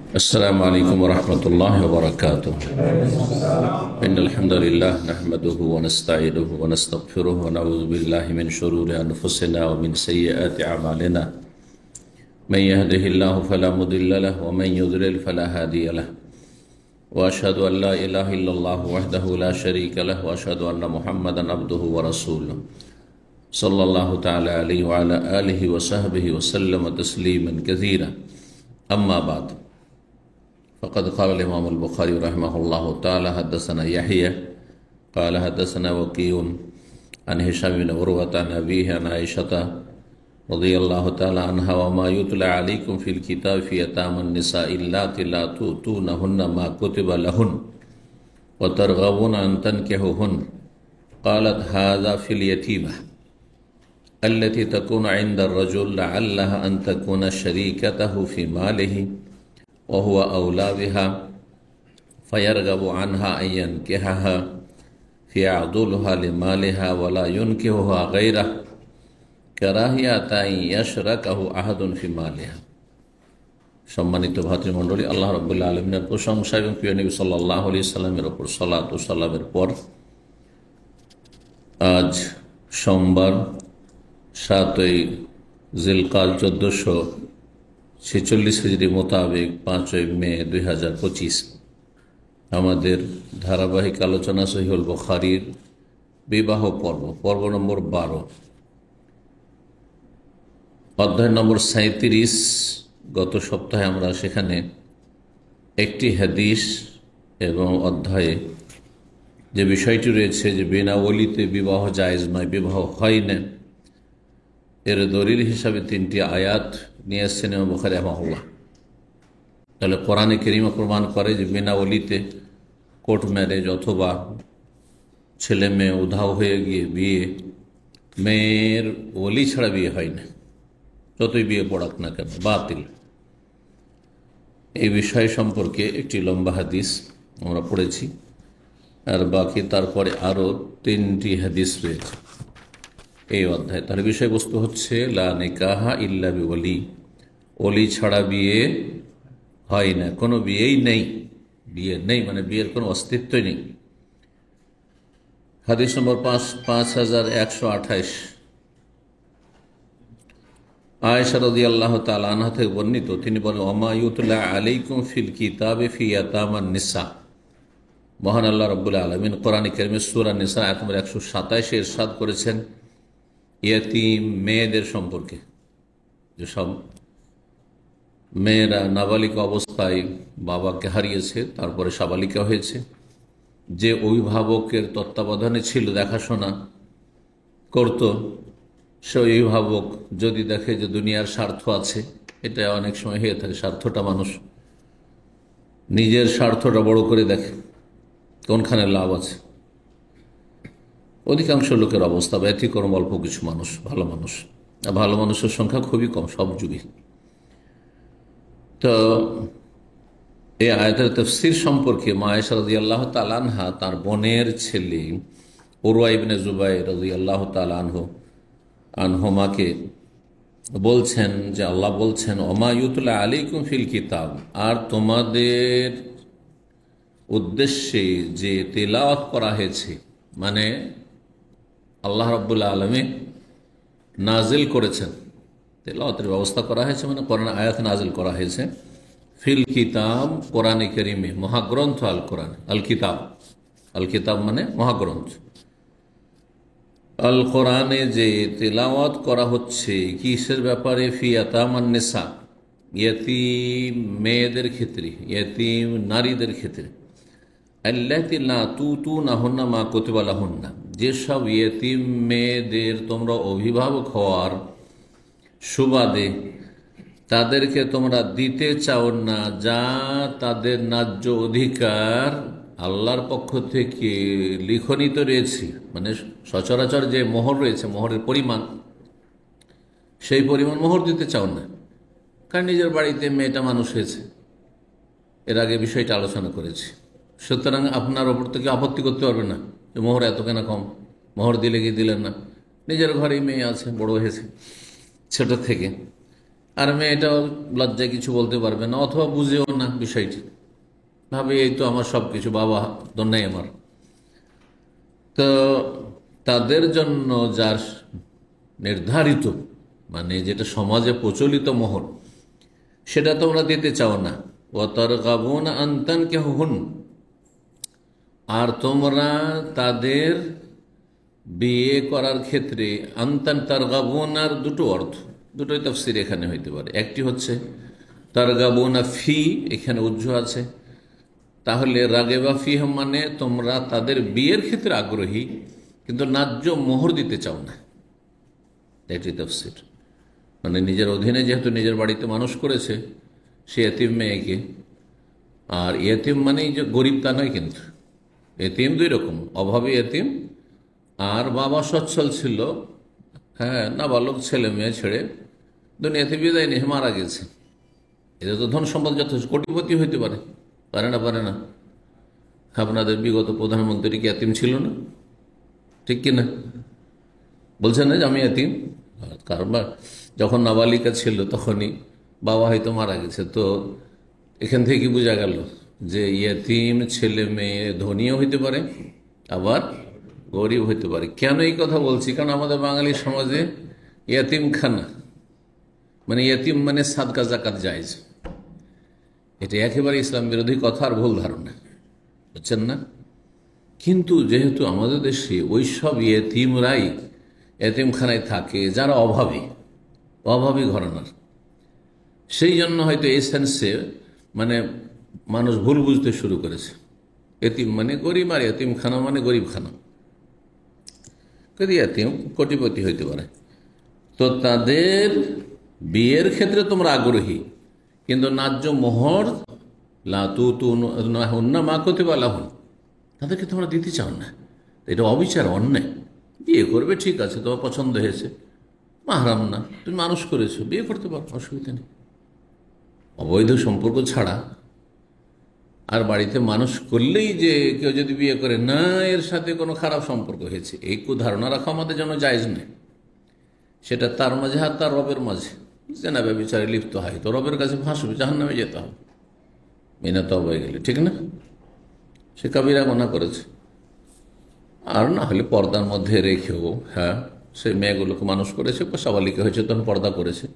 السلام عليكم ورحمة الله وبركاته. إن الحمد لله نحمده ونستعينه ونستغفره ونعوذ بالله من شرور أنفسنا ومن سيئات أعمالنا. من يهده الله فلا مضل له ومن يضلل فلا هادي له. وأشهد أن لا إله إلا الله وحده لا شريك له وأشهد أن محمدا عبده ورسوله صلى الله تعالى عليه وعلى آله وصحبه وسلم تسليما كثيرا. أما بعد، فقد قال الإمام البخاري رحمه الله تعالى: حدثنا يحيى قال حدثنا وكيع عن هشام بن عروة عن أبيه عن عائشة رضي الله تعالى عنها: وما يتلى عليكم في الكتاب في يتامى النساء اللاتي لا تؤتونهن ما كتب لهن وترغبون أن تنكحوهن. قالت: هذا في اليتيمة التي تكون عند الرجل لعلها أن تكون شريكته في ماله وهو أولى بها فيرغب عنها أن ينكحها فيعضلها لمالها ولا ينكحها غيره كراهية أن يشركه أحد في مالها। সম্মানিত ভাতৃমণ্ডলী, আল্লাহ রাব্বুল আলামিনের প্রশংসা এবং প্রিয় নবী সাল্লাল্লাহু আলাইহি সাল্লামের উপর সালাত ও সালামের পর আজ সোমবার 7ই জিলকাদ 1446 হিজরি মোতাবেক 5ই মে 2025 আমাদের ধারাবাহিক আলোচনা সহিহুল বুখারীর বিবাহ পর্ব নম্বর 12, অধ্যায় নম্বর 37। গত সপ্তাহে আমরা সেখানে একটি হাদিস এবং অধ্যায়ে যে বিষয়টি রয়েছে যে বিনা ওলিতে বিবাহ জায়েজ নয়, বিবাহ হয় না, এর দলিল হিসাবে 3টি আয়াত নিয়ে এসেছেন ইমাম বুখারী রাহিমাহুল্লাহ। তাহলে কোরআনে কারীমে প্রমাণ করে যে বিনা ওলিতে কোর্ট ম্যারেজ অথবা ছেলে মেয়ে উধাও হয়ে গিয়ে বিয়ে, মেয়ের ওলি ছাড়া বিয়ে হয় না, যতই বিয়ে পড়াক না কেন, বাতিল। এই বিষয় সম্পর্কে একটি লম্বা হাদিস আমরা পড়েছি, আর বাকি তারপরে আরও 3টি হাদিস রয়েছে এই অধ্যায়। তাহলে বিষয়বস্তু হচ্ছে লা নিকাহা ইল্লা বিওলি, ওলি ছাড়া বিয়ে হয় না, কোনো বিয়েই নেই, বিয়ে নেই মানে বিয়ের কোনো অস্তিত্বই নেই। হাদিস নম্বর 5128 আয়েশা রাদিয়াল্লাহু তাআলা আনহা থেকে বর্ণিত, তিনি বলেন: ওমা ইউতলা আলাইকুম ফিল কিতাবে ফি ইয়াতামান নিসা। মহান আল্লাহ রাব্বুল আলামিন কোরআনে কারীমে সূরা নিসা আয়াত নম্বর 127 ইরশাদ করেছেন ইয়েতিম মেয়েদের সম্পর্কে, যেসব মেয়েরা নাবালিকা অবস্থায় বাবাকে হারিয়েছে, তারপরে সাবালিকা হয়েছে, যে অভিভাবকের তত্ত্বাবধানে ছিল, দেখাশোনা করত, সে অভিভাবক যদি দেখে যে দুনিয়ার স্বার্থ আছে, এটা অনেক সময় হয়ে থাকে, স্বার্থটা মানুষ নিজের স্বার্থটা বড় করে দেখে, কোনখানে লাভ আছে। অধিকাংশ লোকের অবস্থা ব্যতিক্রম, অল্প কিছু মানুষ ভালো মানুষ, আর ভালো মানুষের সংখ্যা খুবই কম সব যুগে। তো এই আয়াতের তাফসীর সম্পর্কে মা আয়েশা রাদিয়াল্লাহু তাআলা আনহা তার বোনের ছেলে উরওয়া ইবনে জুবাইর রাদিয়াল্লাহু তাআলা আনহুমাকে বলছেন যে আল্লাহ বলছেন ওমা ইউতলা আলাইকুম ফিল কিতাব, আর তোমাদের উদ্দেশ্যে যে তিলাওয়াত করা হয়েছে, মানে আল্লাহ রাব্বুল আলামিন নাজিল করেছেন, তিলাওয়াতের ব্যবস্থা করা হয়েছে, মানে কোরআন আয়াত নাজিল করা হয়েছে। ফিল কিতাব, কোরআনে কারীমে, মহাগ্রন্থ আল কোরআন, আল কিতাব, আল কিতাব মানে মহাগ্রন্থ। আল কোরআনে যে তিলাওয়াত করা হচ্ছে কিসের ব্যাপারে? ফি ইয়াতামান নিসা, ইয়েতিম মেয়েদের ক্ষেত্রে, ইয়েতিম নারীদের ক্ষেত্রে। আল্লাতি লা তুতুনাহুন্না মা কুতিবা লাহুন্না, যেসব ইয়েতিম মেয়েদের তোমরা অভিভাবক হওয়ার সুবাদে তাদেরকে তোমরা দিতে চাও না যা তাদের ন্যায্য অধিকার আল্লাহর পক্ষ থেকে লিখনিত রয়েছে, মানে সচরাচর যে মোহর রয়েছে, মোহরের পরিমাণ, সেই পরিমাণ মোহর দিতে চাও না, কারণ নিজের বাড়িতে মেয়েটা মানুষ হয়েছে, এর আগে বিষয়টা আলোচনা করেছি। সুতরাং আপনার ওপর থেকে আপত্তি করতে পারবে না যে মোহর এত কেন কম, মোহর দিলে কি দিলেন না, নিজের ঘরেই মেয়ে আছে, বড় হয়েছে ছোট থেকে, আর মেয়েটাও লজ্জায় কিছু বলতে পারবে না, অথবা বুঝেও না বিষয়টি, ভাবে এই তো আমার সব কিছু, বাবা তো নেই আমার। তো তাদের জন্য যার নির্ধারিত, মানে যেটা সমাজে প্রচলিত মোহর, সেটা তোমরা দিতে চাও না। ও তার গাবুন আন্তান কে হুন, আর তোমরা তাদের বিয়ে করার ক্ষেত্রে আন্তান তার গাবুনার দুটো অর্থ, দুটোই তাফসীর এখানে হইতে পারে। একটি হচ্ছে তার গাবুনা ফি, এখানে উজ্জ্ব আছে, তাহলে রাগেবা ফি মানে তোমরা তাদের বিয়ের ক্ষেত্রে আগ্রহী কিন্তু ন্যায্য মোহর দিতে চাও না, এটি তাফসীর। মানে নিজের অধীনে যেহেতু নিজের বাড়িতে মানুষ করেছে সে এতিম মেয়েকে, আর এতিম মানেই যে গরিব তা নয়, কিন্তু এতিম দুই রকম, অভাবী এতিম আর বাবা সচ্ছল ছিল, হ্যাঁ, নাবালক ছেলে মেয়ে ছেড়ে দুনিয়াতে বিদায় নিয়ে মারা গেছে। এদের তো ধন সম্পদ যথেষ্ট, কোটিপতি হইতে পারে, পারে না? পারে না? আপনাদের বিগত প্রধানমন্ত্রী কি এতিম ছিল না? ঠিক কিনা? বলছেন না যে আমি এতিম, কারণ যখন নাবালিকা ছিল তখনই বাবা হয়তো মারা গেছে। তো এখান থেকে কি বোঝা গেল যে ইয়েতিম ছেলে মেয়ে ধনীও হইতে পারে আবার গরিব হইতে পারে। কেন এই কথা বলছি? কারণ আমাদের বাঙালি সমাজে ইয়েতিমখানা মানে ইয়েতিম মানে সাদকা জাকাত জায়েজ, এটা একেবারে ইসলাম বিরোধী কথা আর ভুল ধারণা, বুঝছেন না? কিন্তু যেহেতু আমাদের দেশে ওই সব ইয়েতিমরাই এতিমখানায় থাকে যারা অভাবী ঘরানার, সেই জন্য হয়তো এই সেন্সে মানে মানুষ ভুল বুঝতে শুরু করেছে, এতিম মানে গরিব আর এতিমখানা মানে গরিবখানা। যদি এতিম কোটিপতি হইতে পারে, তো তাদের বিয়ের ক্ষেত্রে তোমরা আগ্রহী কিন্তু ন্যায্য মোহর না মা করতে পারলাম তাদেরকে তোমরা দিতে চাও না। এটা অবিচার, অন্যায়। বিয়ে করবে ঠিক আছে, তোমার পছন্দ হয়েছে, মাহরাম না, তুমি মানুষ করেছো, বিয়ে করতে পারো, অসুবিধা নেই। অবৈধ সম্পর্ক ছাড়া আর বাড়িতে মানুষ করলেই যে কেউ যদি বিয়ে করে না এর সাথে কোনো খারাপ সম্পর্ক হয়েছে, এই ধারণা রাখা আমাদের জন্য জায়েজ নেই। সেটা তার মাঝে আর তার রবের মাঝে জেনা ব্যভিচারে লিপ্ত হয় তো রবের কাছে ফাঁসবে, জাহান্নামে যেতে হবে বিনা তওবায় গেলে, ঠিক না? সে কাবিরা গুনাহ করেছে। আর না হলে পর্দার মধ্যে রেখেও, হ্যাঁ, সে মেয়েগুলোকে মানুষ করেছে, সাবালিকা হয়েছে, তখন পর্দা করেছে,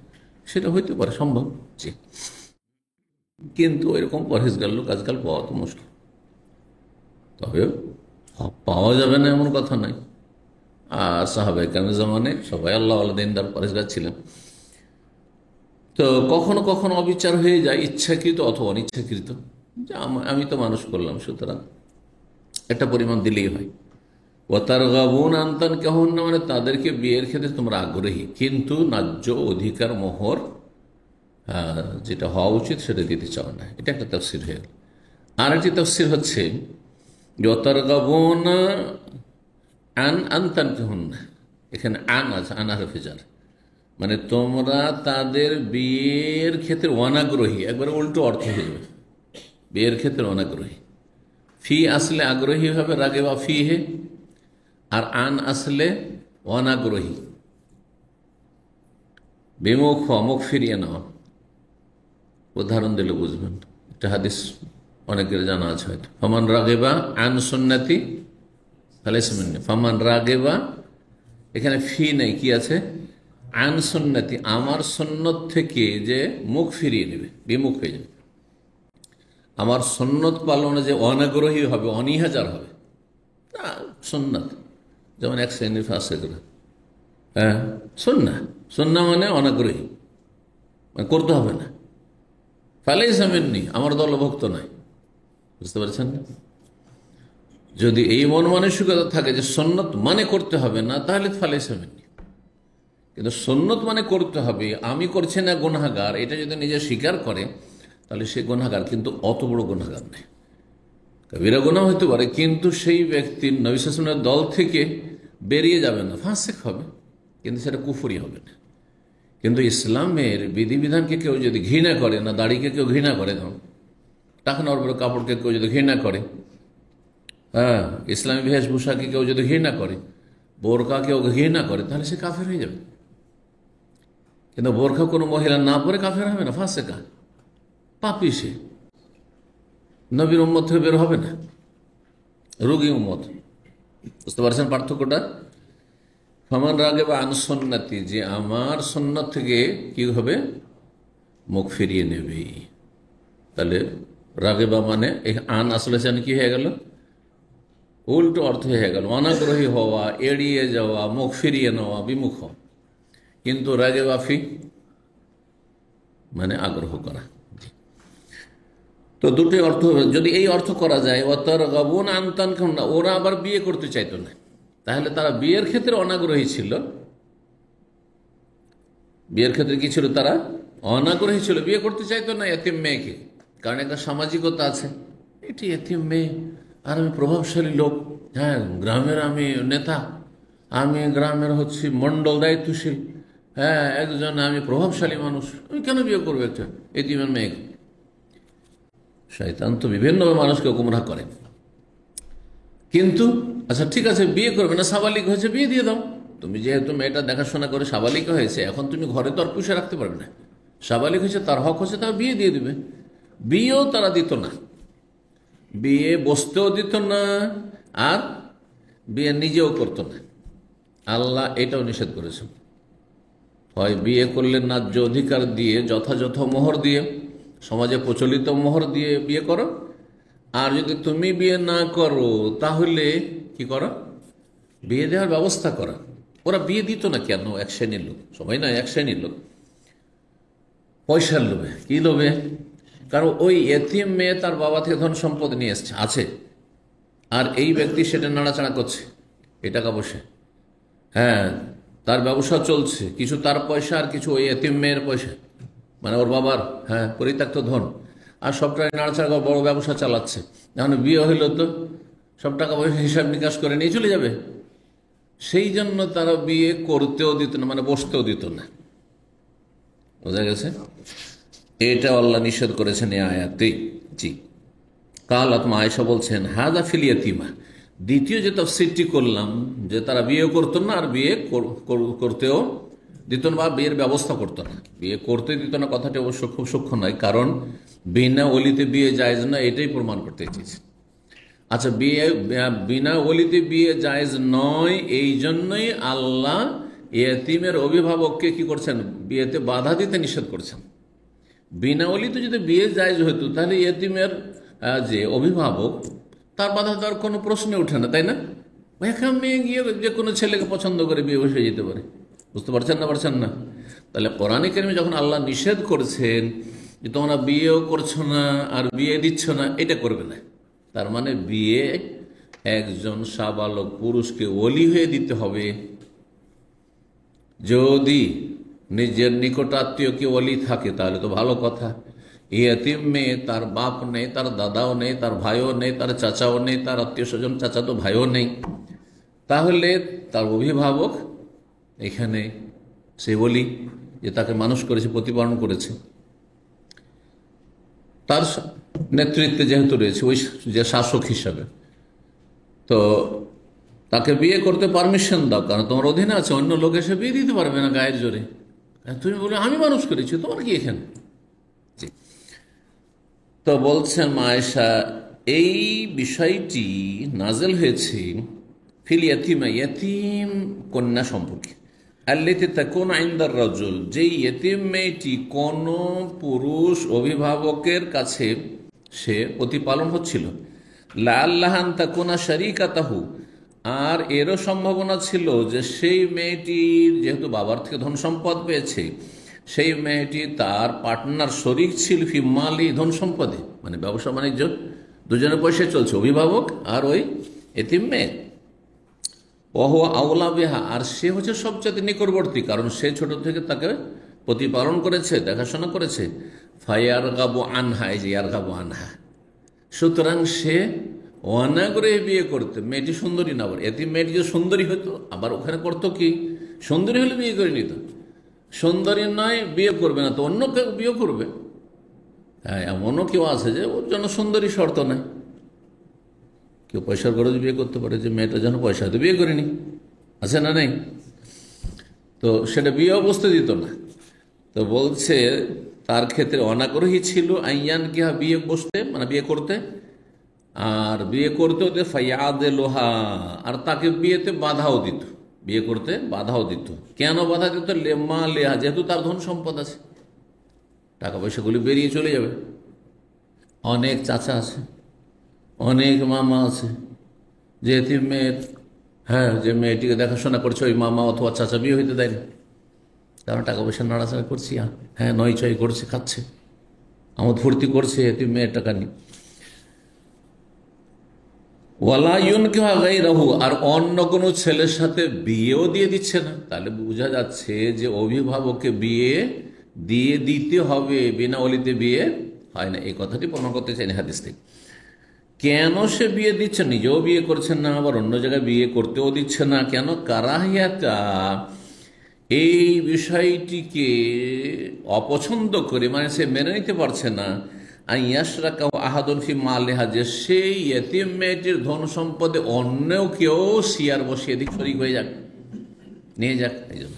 সেটা হইতে পারে, সম্ভব, জি। কিন্তু এরকম পরহেজগার লোক আজকাল পাওয়া তো মুশকিল। তবে পাওয়া যাবে না এমন কথা নাই। আর সাহাবায়ে কেরামের জামানে সবাই আল্লাহ দিনদার পরহেজগার ছিলেন। তো কখনো কখনো অবিচার হয়ে যায়, ইচ্ছাকৃত অথবা অনিচ্ছাকৃত, যে আমি তো মানুষ করলাম, সুতরাং একটা পরিমাণ দিলেই হয়। ও তার গাবুন আন্তান কেহন না মানে তাদেরকে বিয়ের ক্ষেত্রে তোমরা আগ্রহী কিন্তু ন্যায্য অধিকার মোহর যেটা হওয়া উচিত সেটা দিতে চাও না। এটা একটা তাফসীর হয়ে গেল। আর একটি তাফসীর হচ্ছে যে ও তার গাবুন আন্তান কেহন না, এখানে আন আছে, আনা হারফিজার, মানে তোমরা তাদের বিয়ের ক্ষেত্রে অনাগ্রহী, একবারে উল্টো অর্থ হয়ে যাবে, বিয়ের ক্ষেত্রে অনাগ্রহী। ফি আসলে আগ্রহী হবে, রাগে বা ফি হে, আর আন আসলে অনাগ্রহী, বিমুখ হওয়া, মুখ ফিরিয়ে নেওয়া। উদাহরণ দিলে বুঝবেন, একটা হাদিস অনেকের জানা আছে হয়তো, ফামান রাগেবা আন সুন্নতি ফালাইসা মিন্নি। ফামান রাগেবা, এখানে ফি নেই, কি আছে? আন সুন্নতি, আমার সুন্নত থেকে যে মুখ ফিরিয়ে নেবে, বিমুখ হয়ে যাবে, আমার সুন্নত পালনে যে অনাগ্রহী হবে, অনিহাজার হবে, না সুন্নত, যেমন এক শ্রেণীর ফাসিকরা, হ্যাঁ, সুন্নাহ মানে অনাগ্রহী, মানে করতে হবে না, ফালাইসা মিন্নি, আমার দলভুক্ত নাই। বুঝতে পারছেন না? যদি এই মন মানসিকতা থাকে যে সুন্নত মানে করতে হবে না, তাহলে ফালাইসা মিন্নি। কিন্তু সুন্নত মানে করতে হবে, আমি করছি না গুনাহগার, এটা যদি নিজে স্বীকার করে তাহলে সে গুনাহগার, কিন্তু অত বড় গুনাহগার নেই। কবিরা গুনাহ হতে পারে, কিন্তু সেই ব্যক্তির নবী সাল্লাল্লাহু আলাইহি ওয়াসাল্লামের দল থেকে বেরিয়ে যাবে না, ফাসিক হবে, কিন্তু সেটা কুফরি হবে না। কিন্তু ইসলামের বিধিবিধানকে কেউ যদি ঘৃণা করে, না দাড়িকে কেউ ঘৃণা করে, ধরুন টাকা ওর বড় কাপড়কে কেউ যদি ঘৃণা করে, হ্যাঁ, ইসলামী বেশভূষাকে কেউ যদি ঘৃণা করে, বোরকা কেউ ঘৃণা করে, তাহলে সে কাফের হয়ে যাবে। কিন্তু বোরখা কোনো মহিলা না পরে কাফের হবে না, ফাসেকা, পাপী, সে নবীর উম্মত থেকে বের হবে না, রোগী উম্মত। বুঝতে পারছেন পার্থক্যটা? ফামান রাগে বা আন সুন্নতি, যে আমার সুন্নত থেকে কি হবে, মুখ ফিরিয়ে নেবে। তাহলে রাগে বা মানে আন আসলে কি হয়ে গেল, উল্টো অর্থ হয়ে গেল, অনাগ্রহী হওয়া, এড়িয়ে যাওয়া, মুখ ফিরিয়ে নেওয়া, বিমুখ। কিন্তু রাগে বাফি মানে আগ্রহ করা। তো দুটি অর্থ হবে। যদি এই অর্থ করা যায়, অতর গাবুন আনতান, ওরা আবার বিয়ে করতে চাইতো না, তাহলে তারা বিয়ের ক্ষেত্রে অনাগ্রহী ছিল। বিয়ের ক্ষেত্রে কি ছিল, তারা অনাগ্রহী ছিল, বিয়ে করতে চাইতো না এতিম মেয়েকে। কারণ একটা সামাজিকতা আছে, এটি এতিম মেয়ে, আর আমি প্রভাবশালী লোক, হ্যাঁ গ্রামের আমি নেতা, আমি গ্রামের হচ্ছি মন্ডল দায়িত্বশীল, হ্যাঁ একজন আমি প্রভাবশালী মানুষ, আমি কেন বিয়ে করবো একটা এতিমের মেয়েকে? শয়তান তো বিভিন্নভাবে মানুষকে গুমরাহ করে। কিন্তু আচ্ছা ঠিক আছে, বিয়ে করবে না, সাবালিক হয়েছে, বিয়ে দিয়ে দাও। তুমি যেহেতু মেয়েটা দেখাশোনা করে সাবালিক হয়েছে, এখন তুমি ঘরে তো আর পুষে রাখতে পারবে না, সাবালিক হয়েছে, তার হক হচ্ছে, তার বিয়ে দিয়ে দিবে। বিয়েও তারা দিত না, বিয়ে বসতেও দিত না, আর বিয়ে নিজেও করতো না। আল্লাহ এটাও নিষেধ করেছেন, হয় বিয়ে করলে ন্যায্য অধিকার দিয়ে, যথাযথ মোহর দিয়ে, সমাজে প্রচলিত মোহর দিয়ে বিয়ে করো, আর যদি তুমি বিয়ে না করো তাহলে কি করো, বিয়ে দেওয়ার ব্যবস্থা করা। ওরা বিয়ে দিত না কেন? এক শ্রেণীর লোক, সবাই নয়, এক শ্রেণীর লোক পয়সার লোভে। কি লোভে? কারণ ওই এতিম মেয়ে তার বাবা থেকে ধন সম্পদ নিয়ে এসছে, আছে, আর এই ব্যক্তি সেটা নাড়াচাড়া করছে, এই টাকা বসে, হ্যাঁ তার ব্যবসা চলছে, কিছু তার পয়সা আর কিছু ওই এতিম মেয়ের পয়সা, মানে ওর বাবার, হ্যাঁ পরিত্যক্ত ধন, আর সব টাকা নাড়াচাড়া করে বড় ব্যবসা চালাচ্ছে। যখন বিয়ে হইল তো সব টাকা পয়সা হিসাব নিকাশ করে নিয়ে চলে যাবে। সেই জন্য তারা বিয়ে করতেও দিত না, মানে বসতেও দিত না। বোঝা গেছে? এটা আল্লাহ নিষেধ করেছেন এই আয়াতে। জি, কাল আত্মা আয়েশা বলছেন, হাদা ফিল ইয়াতিমা। দ্বিতীয় যে তাফসীরটি করলাম, যে তারা বিয়ে করতো না আর বিয়ে করতেও দিত না, বা বিয়ের ব্যবস্থা করতো না, বিয়ে করতে দিত না, কথাটি অবশ্য খুব সূক্ষ্ম নয়, কারণ বিনা ওলিতে বিয়ে জায়েজ না, এটাই প্রমাণ করতে চেয়েছে। আচ্ছা, বিয়ে বিনা ওলিতে বিয়ে জায়েজ নয়, এই জন্যই আল্লাহ ইয়েতিমের অভিভাবককে কি করছেন, বিয়েতে বাধা দিতে নিষেধ করছেন। বিনা ওলিতে যদি বিয়ে জায়েজ হতো, তাহলে ইয়েতিমের যে অভিভাবক, তার বাধা দেওয়ার কোনো প্রশ্নে ওঠে না, তাই না? এখানে মেয়ে গিয়ে যে কোনো ছেলেকে পছন্দ করে বিয়ে বসে যেতে পারে। বুঝতে পারছেন না? পারছেন না? তাহলে কোরআনে কারিমে যখন আল্লাহ নিষেধ করেছেন যে তোমরা বিয়েও করছো না আর বিয়ে দিচ্ছ না, এটা করবে না, তার মানে বিয়ে একজন সাবালক পুরুষকে ওলি হয়ে দিতে হবে। যদি নিজের নিকটাত্মীয়কে ওলি থাকে তাহলে তো ভালো কথা। ইয়েতিম মেয়ে, তার বাপ নেই, তার দাদাও নেই, তার ভাইও নেই, তার চাচাও নেই, তার আত্মীয় স্বজন চাচা তো ভাইও নেই, তাহলে তার অভিভাবক এখানে সে বলি যে তাকে মানুষ করেছে, প্রতিপালন করেছে, তার নেতৃত্বে যেহেতু রয়েছে, ওই যে শাসক হিসাবে, তো তাকে বিয়ে করতে পারমিশন দাও, কারণ তোমার অধীনে আছে, অন্য লোক এসে বিয়ে দিতে পারবে না গায়ের জোরে। তুমি বলে আমি মানুষ করেছি, তোমার কি এখানে? তো বলছেন আয়েশা, এই বিষয়টি নাজেল হয়েছে ফিল ইয়াতিমা, ইয়াতিম কন্যা সম্পর্কে, আল্লাতি তাকুন ইনদার রাজুল, যেই ইয়াতিম মেয়েটি কোন পুরুষ অভিভাবকের কাছে সে প্রতিপালন হচ্ছিল, লাআল্লাহান তাকুনা শারীকাতাহু, আর এরও সম্ভাবনা ছিল যে সেই মেয়েটির যেহেতু বাবার থেকে ধন সম্পদ পেয়েছে, সেই মেয়েটি তার পার্টনার শরীক ছিল ফি মালি, ধন সম্পদে, মানে ব্যবসা বাণিজ্য দুজনের পয়সায় চলছে, অভিভাবক আর ওই এতিম মেয়ে। ওহ আউলা বেহা, আর সে হচ্ছে সবচেয়ে নিকটবর্তী, কারণ সে ছোট থেকে তাকে প্রতিপালন করেছে, দেখাশোনা করেছে। ফায়ার গাবু আনহা, এই যে ইয়ার গাবু আনহা, সুতরাং সে অনাগ্রহে বিয়ে করতে, মেয়েটি সুন্দরী না, আবার এতিম মেয়েটি যে সুন্দরী হতো, আবার ওখানে করতো কি, সুন্দরী হলে বিয়ে করে নিত, সুন্দরী নয় বিয়ে করবে না, তো অন্য কেউ বিয়ে করবে। হ্যাঁ, এমনও কেউ আছে যে ওর জন্য সুন্দরী শর্ত নাই, কেউ পয়সার গরজ বিয়ে করতে পারে, যে মেয়েটা যেন পয়সা তো বিয়ে করেনি, আছে না নেই? তো সেটা বিয়েও বসতে দিত না। তো বলছে তার ক্ষেত্রে অনাগ্রহী ছিল আইয়ান কি বিয়ে বসতে, মানে বিয়ে করতে, আর বিয়ে করতে হতে ফাইয়াদে লোহা, আর তাকে বিয়েতে বাধাও দিত, বিয়ে করতে বাধাও দিত। কেন বাধা দিত? লেমা লেহা, যেহেতু তার ধন সম্পদ আছে, টাকা পয়সাগুলি বেরিয়ে চলে যাবে, অনেক চাচা আছে, অনেক মামা আছে, যে এতিম মেয়ের, হ্যাঁ, যে মেয়েটিকে দেখাশোনা করছে ওই মামা অথবা চাচা বিয়ে হইতে দেয়নি, কারণ টাকা পয়সা নাড়াচাড়া করছি, হ্যাঁ, নয় ছয় করছে, খাচ্ছে, আমোদ ফুর্তি করছে এতিম মেয়ের টাকা নিয়ে। ওয়ালায়ুন কে গায়রাহু, আর অন্য কোনো ছেলের সাথে বিয়েও দিয়ে দিচ্ছে না। তাহলে বোঝা যাচ্ছে যে অভিভাবককে বিয়ে দিয়ে দিতে হবে, বিনা ওলিতে বিয়ে হয় না। এই কথাটি প্রমাণ করতে চাই হাদিস থেকে। কেন সে বিয়ে দিচ্ছে? নিজেও বিয়ে করছেন না, আবার অন্য জায়গায় বিয়ে করতেও দিচ্ছে না। কেন? কারাহিয়াতা, এই বিষয়টিকে অপছন্দ করে, মানে সে মেনে নিতে পারছে না, আহাদুন ফি মালিহা, যে সেই এতিম মেয়েটির ধন সম্পদে অন্য কেউ শিয়ার বসিয়ে দিক, শরীক হয়ে যাক, নিয়ে যাক। এই জন্য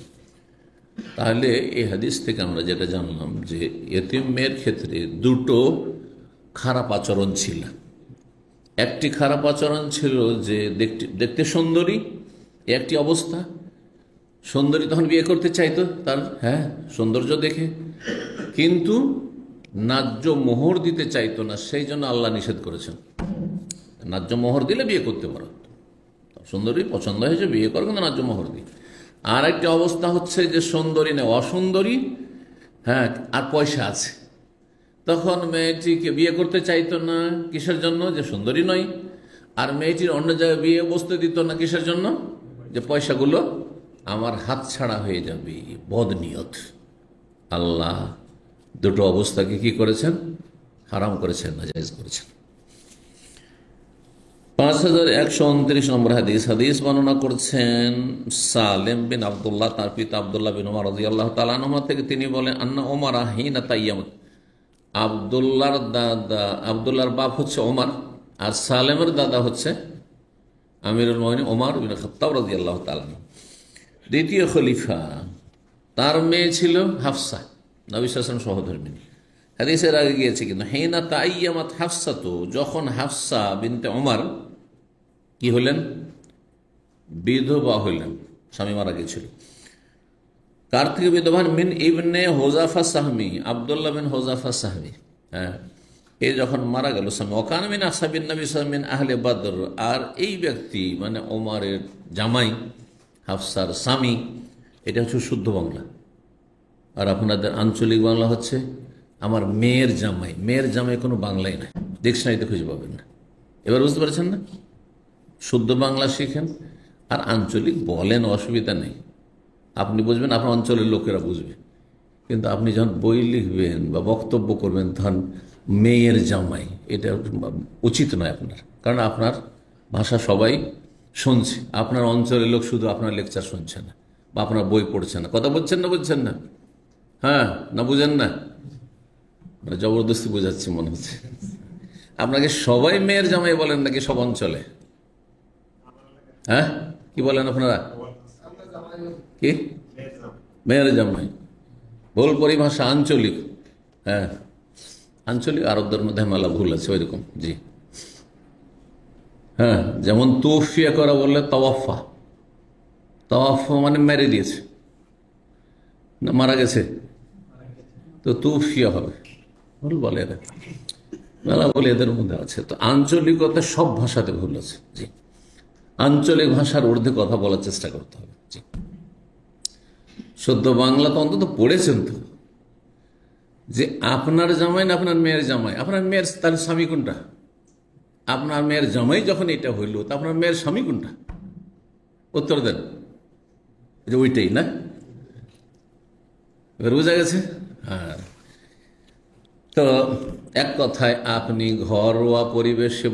তাহলে এই হাদিস থেকে আমরা যেটা জানলাম যে এতিম মেয়ের ক্ষেত্রে দুটো খারাপ আচরণ ছিল। একটি খারাপ আচরণ ছিল যে দেখতে সুন্দরী, একটি অবস্থা, সুন্দরী তখন বিয়ে করতে চাইতো তার, হ্যাঁ, সৌন্দর্য দেখে, কিন্তু ন্যায্য মোহর দিতে চাইতো না, সেই জন্য আল্লাহ নিষেধ করেছেন। ন্যায্য মোহর দিলে বিয়ে করতে পারো, সুন্দরী পছন্দ হয়েছে বিয়ে করো, কিন্তু ন্যায্য মোহর দিই। আর একটা অবস্থা হচ্ছে যে সুন্দরী না, অসুন্দরী, হ্যাঁ, আর পয়সা আছে, তখন মেয়েটিকে বিয়ে করতে চাইতো না। কিসের জন্য? যে সুন্দরী নয়। আর মেয়েটির অন্য জায়গায় বিয়ে বসতে দিত না, কিসের জন্য? যে পয়সাগুলো আমার হাত ছাড়া হয়ে যাবে, বদনিয়ত। আল্লাহ দুটো অবস্থাকে কি করেছেন? হারাম করেছেন, নাজায়েজ করেছেন। 5129 নম্বর হাদিস। হাদিস বর্ণনা করছেন সালেম বিন আব্দুল্লাহ, তার পিতা আব্দুল্লাহ বিন ওমর রাদিয়াল্লাহু তাআলা আনহু থেকে, তিনি বলেন আন্না ওমর হিনা তাইয়ামত, আব্দুল্লাহর দাদা, আব্দুল্লাহর বাপ হচ্ছে ওমর, আর সালেমের দাদা হচ্ছে আমিরুল মুমিনিন ওমর বিন খাত্তাব রাদিয়াল্লাহু তাআলা। দ্বিতীয় খলিফা, তার মেয়ে ছিল হাফসা, নবী সাল্লাল্লাহু আলাইহি ওয়াসাল্লাম সহধর্মিণী। হাদিসের আগে গিয়েছে কিন্তু, হিনা তাইয়ামাত হাফসা, তো যখন হাফসা বিনতে ওমর কি হলেন? বিধবা হইলেন, স্বামী মারা গিয়েছিল। কার থেকে বিধবান? মিন ইবনে হোজাফা সাহমি, আব্দুল্লাহ বিন হোজাফা সাহমি, হ্যাঁ, এ যখন মারা গেল স্বামী। ওকান মিন আসহাবিন নবী সাল্লাল্লাহু আলাইহি ওয়াসাল্লাম মিন আহলে বদর, আর এই ব্যক্তি মানে ওমরের জামাই, হাফসার স্বামী, এটা হচ্ছে শুদ্ধ বাংলা। আর আপনাদের আঞ্চলিক বাংলা হচ্ছে আমার মেয়ের জামাই। মেয়ের জামাই কোনো বাংলাই নাই, ডিকশনারিতে খুঁজে পাবেন না। এবার বুঝতে পারছেন না? শুদ্ধ বাংলা শিখেন, আর আঞ্চলিক বলেন, অসুবিধা নেই, আপনি বুঝবেন, আপনার অঞ্চলের লোকেরা বুঝবে। কিন্তু আপনি যখন বই লিখবেন বা বক্তব্য করবেন, তখন মেয়ের জামাই, এটা উচিত নয় আপনার, কারণ আপনার ভাষা সবাই শুনছে, আপনার অঞ্চলের লোক শুধু আপনার লেকচার শুনছে না বা আপনার বই পড়ছে না। কথা বলছেন না? বুঝছেন না? হ্যাঁ, না বুঝেন না? মানে জবরদস্তি বোঝাচ্ছি মনে হচ্ছে। আপনাকে সবাই মেয়ের জামাই বলেন নাকি সব অঞ্চলে? হ্যাঁ, কি বলেন আপনারা? কি মেয়ের জামাই? ভুল পরিভাষা, আঞ্চলিক। হ্যাঁ, আঞ্চলিক, আরবদের মধ্যে মেলা ভুল আছে ওইরকম। জি হ্যাঁ, যেমন তুফিয়া করা বললে তাওয়াফা, তাওয়াফা মানে মেরে দিয়েছে না, মারা গেছে, তো তুফিয়া হবে, ভুল বলে এরা, মেলা বলে এদের মধ্যে আছে। তো আঞ্চলিকতা সব ভাষাতে ভুল আছে। জি, আঞ্চলিক ভাষার ঊর্ধ্বে কথা বলার চেষ্টা করতে হবে। জি, শুদ্ধ বাংলা তো অন্তত পড়েছেন তো, যে আপনার জামাই না আপনার মেয়ের জামাই? আপনার মেয়ের তার স্বামী কোনটা? আপনার মেয়ের জামাই যখন এটা হইল, তা আপনার মেয়ের স্বামী কোনটা? উত্তর দেন, যে ওইটাই না? এবার বোঝা গেছে? হ্যাঁ। তো এক কথায়, আপনি ঘরোয়া পরিবেশে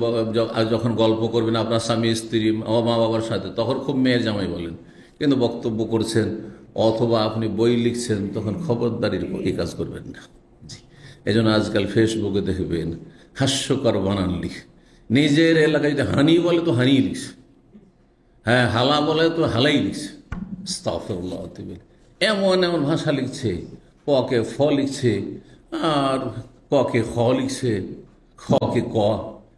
যখন গল্প করবেন আপনার স্বামী স্ত্রী মা বাবার সাথে, তখন খুব মেয়ের জামাই বলেন, কিন্তু বক্তব্য করছেন অথবা আপনি বই লিখছেন, তখন খবরদারির এই কাজ করবেন না। জি, এই জন্য আজকাল ফেসবুকে দেখবেন হাস্যকর বানান লিখ, নিজের এলাকায় যদি হানি বলে তো হানি লিখছে, হ্যাঁ, হালা বলে তো হালাই লিখছে, আস্তাগফিরুল্লাহ, এমন এমন ভাষা লিখছে, কে ফ লিখছে, আর ক কে খ লিখছে, খ কে ক,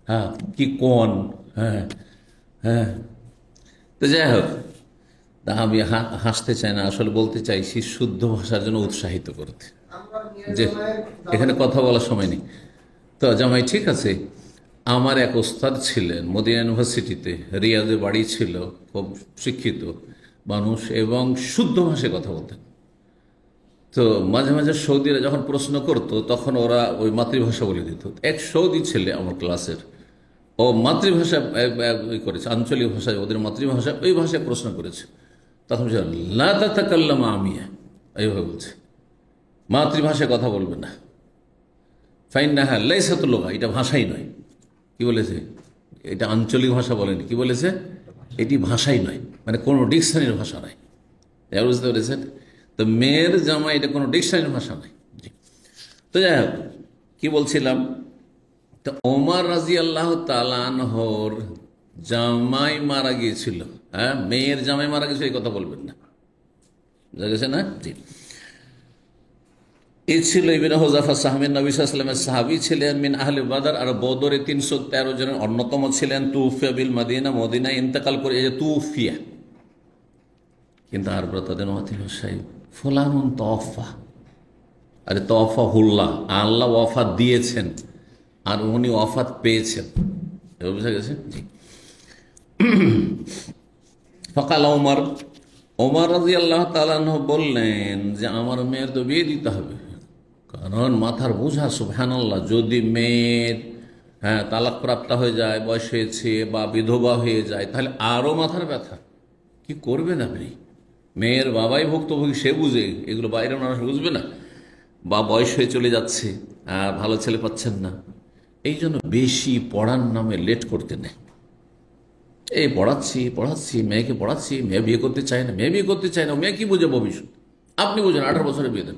হ্যাঁ কি কোন, হ্যাঁ হ্যাঁ। তো যাই হোক, তা আমি হাসতে চাই না, আসলে বলতে চাইছি শুদ্ধ ভাষার জন্য উৎসাহিত করতে, যে এখানে কথা বলার সময় নেই। তো জামাই ঠিক আছে। আমার এক ওস্তাদ ছিলেন মদিনা ইউনিভার্সিটিতে, রিয়াদে বাড়ি ছিল, খুব শিক্ষিত মানুষ এবং শুদ্ধ ভাষায় কথা বলতেন। তো মাঝে মাঝে সৌদিরা যখন প্রশ্ন করতো তখন ওরা ওই মাতৃভাষা বলে দিত। এক সৌদি ছেলে আমার ক্লাসের, ও মাতৃভাষা করেছে, আঞ্চলিক ভাষায়, ওদের মাতৃভাষা ওই ভাষায় প্রশ্ন করেছে। তখন লা তাতাকাল্লামা আমিয়া, এইভাবে বলছে, মাতৃভাষায় কথা বলবে না। ফাইন্নাহা লাইসাতুল লুগা, এটা ভাষাই নয়। কি বলেছে? এটা আঞ্চলিক ভাষা বলেনি, কি বলেছে? এটি ভাষাই নয়, মানে কোনো ডিকশনারির ভাষা নয়। বুঝতে পেরেছেন? তো মেয়ের জামা এটা কোনো ডিকশনারির ভাষা নয়। জি, তো যাই হোক, কি বলছিলাম? তো ওমর রাদিয়াল্লাহু তাআলা আনহুর জামাই মারা গিয়েছিল, হ্যাঁ, মেয়ের জামাই মারা গিয়েছিল, এই কথা বলবেন না, বুঝা গেছে না? জি, এই ছিল ইবনে হুযাফা সাহাবী, নবী সাল্লাল্লাহু আলাইহি ওয়াসাল্লামের সাহাবী ছিলেন, মিন আহলে বদর, আর বদরে 313 জনের অন্যতম ছিলেন। তুফিয়া বিল মদিনা, মদিনায় ইন্তেকাল করে, এই যে তুফিয়া, কিন্তু আর তাদের মাতৃভাষায় ফুলানুন তওফা, আরে তওফা হুল্লাহ, আল্লাহ ওয়াফাত দিয়েছেন আর উনি ওয়াফাত পেয়েছেন, বুঝা গেছে? জি। ফাকাল ওমর, ওমর রাদিয়াল্লাহু তাআলা আনহু বললেন যে আমার মেয়ের তো বিয়ে দিতে হবে, কারণ মাথার বোঝা, সুবহানাল্লাহ, যদি মেয়ের তালাক প্রাপ্ত হয়ে যায়, বয়স হয়েছে, বা বিধবা হয়ে যায়, তাহলে আরও মাথার ব্যথা। কি করবেন আপনি? মেয়ের বাবাই ভুক্তভোগী, সে বুঝে, এগুলো বাইরের মানুষ বুঝবে না। বা বয়স হয়ে চলে যাচ্ছে, আর ভালো ছেলে পাচ্ছেন না, এই জন্য বেশি পড়ার নামে লেট করতে নেই। এই পড়াচ্ছি মেয়েকে পড়াচ্ছি, মেয়ে বিয়ে করতে চায় না, মেয়ে বিয়ে করতে চায় না, মেয়ে কি বুঝে ভবিষ্যৎ? আপনি বুঝেন, 18 বছরে বিয়ে দেন,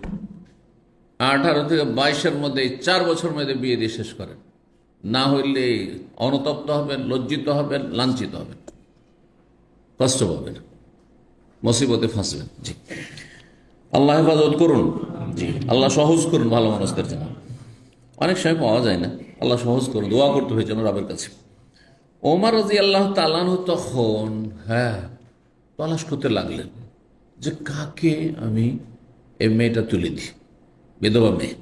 18 থেকে 22-এর মধ্যে 4 বছর মধ্যে বিয়ে দিয়ে শেষ করেন, না হইলে অনুতপ্ত হবেন, লজ্জিত হবেন, লাঞ্ছিত হবেন, কষ্ট পাবেন, মুসিবতে ফাঁসবেন। জি, আল্লাহ হেফাজত করুন। জি, আল্লাহ সহজ করুন ভালো মানুষদের জন্য, অনেক সময় পাওয়া যায় না, আল্লাহ সহজ করুন, দোয়া করতে হয়েছে রবের কাছে। ওমর রাদিয়াল্লাহু তাআলা আনহু তখন তালাশ করতে লাগলেন যে কাকে আমি এই মেয়েটা তুলে দিই, বিধবা মেয়ে।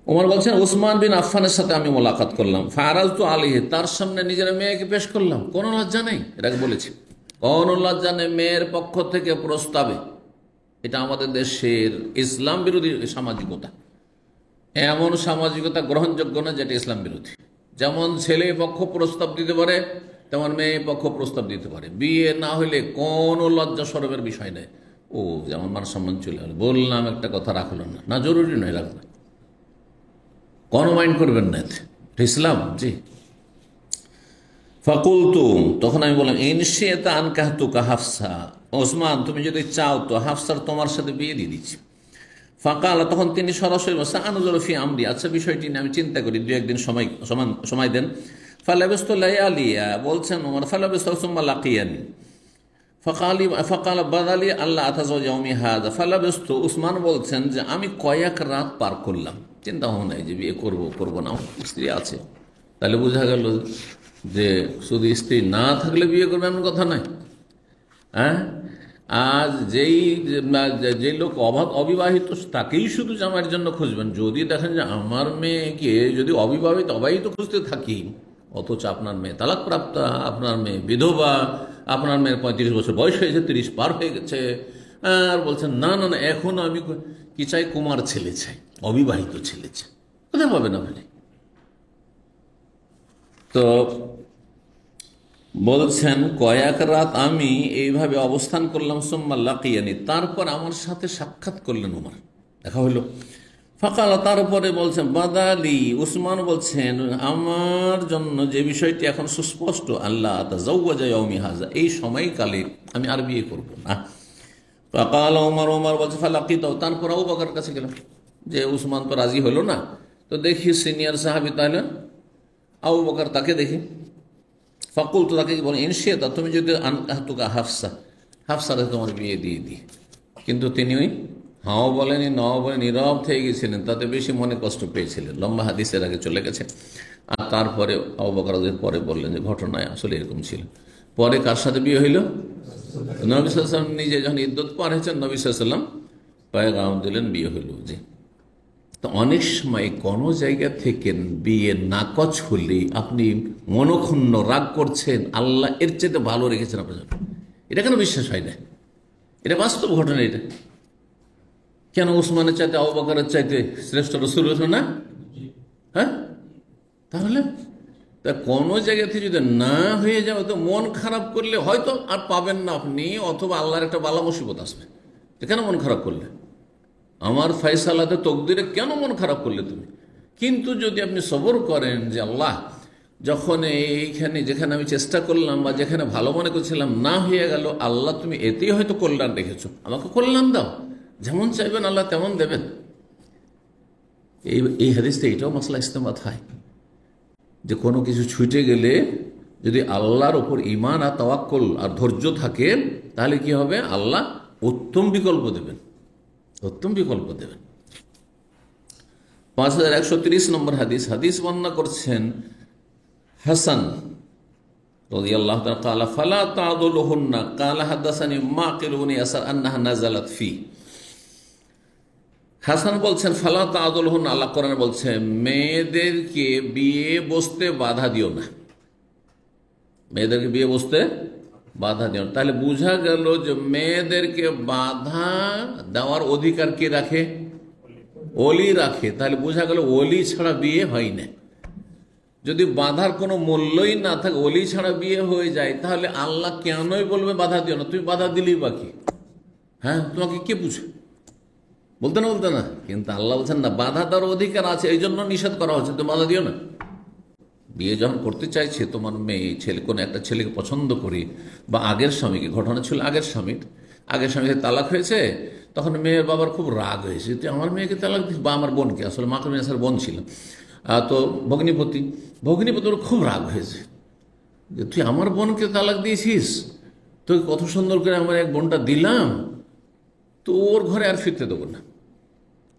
ওমর বলছেন, উসমান বিন আফফানের সাথে আমি মোলাকাত করলাম, ফারাজতু আলাইহি, তার সামনে নিজের মেয়েকে পেশ করলাম, কোনো লজ্জা নেই, এটাকে বলেছি, কোনো লজ্জা নেই, মেয়ের পক্ষ থেকে প্রস্তাবে। এটা আমাদের দেশের ইসলাম বিরোধী সামাজিকতা, এমন সামাজিকতা গ্রহণযোগ্য না যেটা ইসলাম বিরোধী। যেমন ছেলে পক্ষ প্রস্তাব দিতে পারে, তেমন মেয়ে পক্ষ প্রস্তাব দিতে পারে, বিয়ে না হইলে কোনো লজ্জা শরমের বিষয় নেই। ও যেমন মান সম্মান চলে গেল, বললাম একটা কথা রাখলো না, না জরুরি নয়, রাখবে, কোনো মাইন্ড করবেন না, এটা ইসলাম। জি, ফাকুলতু, তখন আমি বললাম, ইনশিতা আনকাহতুকা হাফসা, ওসমান তুমি যদি চাও তো হাফসার তোমার সাথে বিয়ে দিয়ে দিচ্ছি। ফাঁকাল, তখন তিনি সরাসরি আনুজরফি আমরি, আচ্ছা বিষয়টি নিয়ে আমি চিন্তা করি, 2-1 দিন সময় দেন। ফালাবেস্ত লাইয়ালিয়া, বলছেন ওমর, ফালাবেস্ত সুম্মা লাকিয়ানি ফাকাল বাদালি আল্লাহ আতাজাউমি হাযা ফালাবেস্ত, উসমান বলছেন যে আমি কয়েক রাত পার করলাম, চিন্তা ভাবনা যে বিয়ে করবো না, স্ত্রী আছে। তাহলে বোঝা গেল যে শুধু স্ত্রী না থাকলে বিয়ে করবে এমন কথা নয়। হ্যাঁ, আজ যে লোক অবিবাহিত তাকেই শুধু জামাইয়ের জন্য খুঁজবেন। যদি দেখেন যে আমার মেয়েকে যদি অবিবাহিত খুঁজতে থাকি, অথচ আপনার মেয়ে তালাক প্রাপ্ত, আপনার মেয়ে বিধবা, আপনার মেয়ের 35 বছর বয়স হয়েছে, 30 পার হয়ে গেছে, আর বলছেন না না না এখন আমি কি চাই, কুমার ছেলে চাই, অবিবাহিত ছেলে চাই, কোথায় পাবেন আপনি? তো বলছেন কয়েক রাত আমি এইভাবে অবস্থান করলাম, সুম্মা লাকিয়ানি, তারপর আমার সাথে সাক্ষাৎ করলেন ওমর, দেখা হইল। ফাকাল, তারপরে বলছেন বাদালি, উসমান বলছেন আমার জন্য যে বিষয়টি এখন সুস্পষ্ট, আল্লাহ তাজাওয়াজা ইয়াউমি হাযা, এই সময়কালে আমি আর বিয়ে করব না। ফাকাল ওমর, ওমর বলছে ফালাকিতাহু, তারপর আবু বকরের কাছে গেলাম, যে উসমান তো রাজি হলো না, তো দেখি সিনিয়র সাহাবী তাহলে আবু বকর, তাকে দেখি। ফাকুল, তো তাকে বলেন, ইনশিয়াতা, তুমি যদি আনকাহতুকা হাফসার তোমার বিয়ে দিয়ে দিই, কিন্তু তিনি ওই হাও বলেনি, নাও বলেনি, নীরব থেকে গেছিলেন, তাতে বেশি মনে কষ্ট পেয়েছিলেন। লম্বা হাদিসের আগে চলে গেছে। আর তারপরে আবু বকর পরে বললেন যে ঘটনায় আসলে এরকম ছিল। পরে কার সাথে বিয়ে হইল? নবী সাল্লাল্লাহু আলাইহি ওয়াসাল্লাম নিজে যখন ইদ্যত পার হয়েছেন, নবী সাল্লাল্লাহু আলাইহি ওয়াসাল্লাম পয়গাম দিলেন, বিয়ে হইল। জি। তো অনেক সময় কোনো জায়গা থেকে বিয়ে নাকচ হলে আপনি মনক্ষুণ্ণ রাগ করছেন, আল্লাহ এর চাইতে ভালো রেখেছেন আপনার জন্য। এটা কেন বিশ্বাস হয় না? এটা বাস্তব ঘটনা। এটা কেন ওসমানের চাইতে, আবু বকরের চাইতে শ্রেষ্ঠ রাসূল হলো না? হ্যাঁ, তাহলে তা কোনো জায়গা থেকে যদি না হয়ে যাবে তো মন খারাপ করলে হয়তো আর পাবেন না আপনি, অথবা আল্লাহর একটা বালা মুসিবত আসবে। কেন মন খারাপ করলে? আমার ফয়সালাতে তকদিরে কেন মন খারাপ করলে তুমি? কিন্তু যদি আপনি সবর করেন যে আল্লাহ, যখন এইখানে যেখানে আমি চেষ্টা করলাম বা যেখানে ভালো মনে করছিলাম না হয়ে গেল, আল্লাহ তুমি এতেই হয়তো কল্যাণ রেখেছো, আমাকে কল্যাণ দাও, যেমন চাইবেন আল্লাহ তেমন দেবেন। এই হাদিসে এটাও মাসলা ইস্তেমাত হয় যে কোনো কিছু ছুটে গেলে যদি আল্লাহর ওপর ঈমান আর তাওয়াক্কুল আর ধৈর্য থাকে, তাহলে কি হবে? আল্লাহ উত্তম বিকল্প দেবেন, উত্তম বিকল্প দেবেন। 5130 নম্বর হাদিস। হাদিস বর্ণনা করছেন হাসান রাদিয়াল্লাহু তাআলা قال فلا تعضلهن قال حدثني معقل بن يسار انها نزلت في। হাসান বলছেন ফালা তা'দুলহুন্না, আল্লাহ কোরআনে বলছে মেয়েদেরকে বিয়ে বসতে বাধা দিও না, মেয়েদেরকে বিয়ে বসতে বাধা দিও না। তাহলে বোঝা গেল যে মেয়েদেরকে বাধা দেওয়ার অধিকার কে রাখে? ওলি রাখে। তাহলে বোঝা গেল ওলি ছাড়া বিয়ে হয় না। যদি বাধার কোনো মূল্যই না থাকে, ওলি ছাড়া বিয়ে হয়ে যায়, তাহলে আল্লাহ কেনই বলবে বাধা দিও না? তুমি বাধা দিলেই বাকি, হ্যাঁ, তোমাকে কে বুঝে? বলতে না, কিন্তু আল্লাহ বলছেন না, বাধা দেওয়ার অধিকার আছে, এই জন্য নিষেধ করা হচ্ছে, তুমি বাধা দিও না। বিয়ে যখন করতে চাইছে তোমার মেয়ে, ছেলে কোনো একটা ছেলেকে পছন্দ করি, বা আগের স্বামীকে, ঘটনা ছিল আগের স্বামীকে তালাক হয়েছে, তখন মেয়ের বাবার খুব রাগ হয়েছে, তুই আমার মেয়েকে তালাক দিস, বা আমার বোনকে, আসলে মাকে মেয়ের বোন ছিল, তো ভগ্নিপতির খুব রাগ হয়েছে যে তুই আমার বোনকে তালাক দিয়েছিস, তুই কত সুন্দর করে আমার এক বোনটা দিলাম, তো ওর ঘরে আর ফিরতে দেবো না।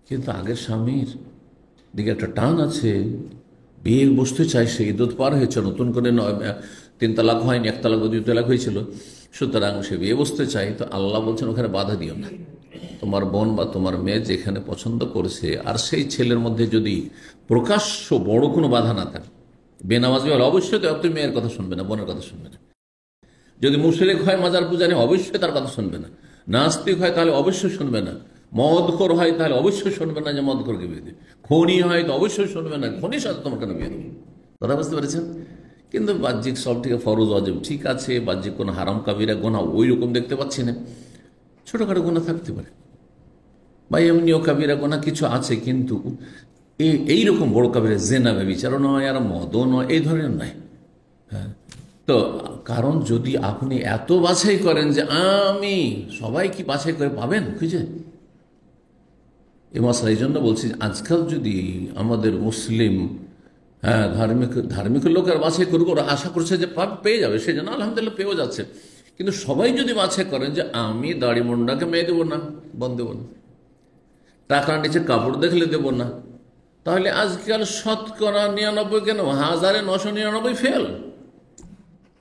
কিন্তু আগের স্বামীর দিকে একটা টান আছে, বিয়ে বসতে চাইছে, ইদ্যত পার হয়েছে, নতুন করে 3 তালাক হয়নি, 1 তালাক 2 তালাক হয়েছিল, সুতরাং সে বিয়ে বসতে চাই। তো আল্লাহ বলছেন ওখানে বাধা দিও না। তোমার বোন বা তোমার মেয়ে যেখানে পছন্দ করছে, আর সেই ছেলের মধ্যে যদি প্রকাশ্য বড় কোনো বাধা না থাকে, বেনামাজি হলে অবশ্যই তুমি মেয়ের কথা শুনবে না, বোনের কথা শুনবে না। যদি মুশরিক হয়, মাজার পূজারী, অবশ্যই তার কথা শুনবে না। নাস্তিক হয় তাহলে অবশ্যই শুনবে না। মদখোর হয় তাহলে অবশ্যই শুনবে না যে মদখোরকে বিয়ে দেবে। খনি হয় তো অবশ্যই শুনবে না, খনির সাথে তোমার কেন বিয়ে দেবে? কথা বুঝতে পেরেছেন? কিন্তু বাহ্যিক সব থেকে ফরজ ওয়াজিব ঠিক আছে, বাহ্যিক কোনো হারাম কাবিরা গুনাহ ওই রকম দেখতে পাচ্ছি না। ছোটখাটো গুনাহ থাকতে পারে, বা এমনিও কাবিরা গুনাহ কিছু আছে, কিন্তু এইরকম বড় কাবিরা, জেনা ব্যভিচারও নয়, আর মদও নয়, এই ধরনের নয়। হ্যাঁ, তো কারণ যদি আপনি এত বাছাই করেন যে আমি, সবাই কি বাছাই করে পাবেন খুঁজে? এই মশলা এই জন্য বলছি, আজকাল যদি আমাদের মুসলিম ধার্মিক লোকের বাছাই করবো, ওরা আশা করছে যে পেয়ে যাবে, সেই জন্য আলহামদুলিল্লাহ পেয়েও যাচ্ছে। কিন্তু সবাই যদি বাছাই করেন যে আমি দাড়ি মুন্ডাকে মেয়ে দেবো না, বন দেবো না, টাকার নিচে কাপড় দেখলে দেবো না, তাহলে আজকাল 99 কেন 1999 ফেল,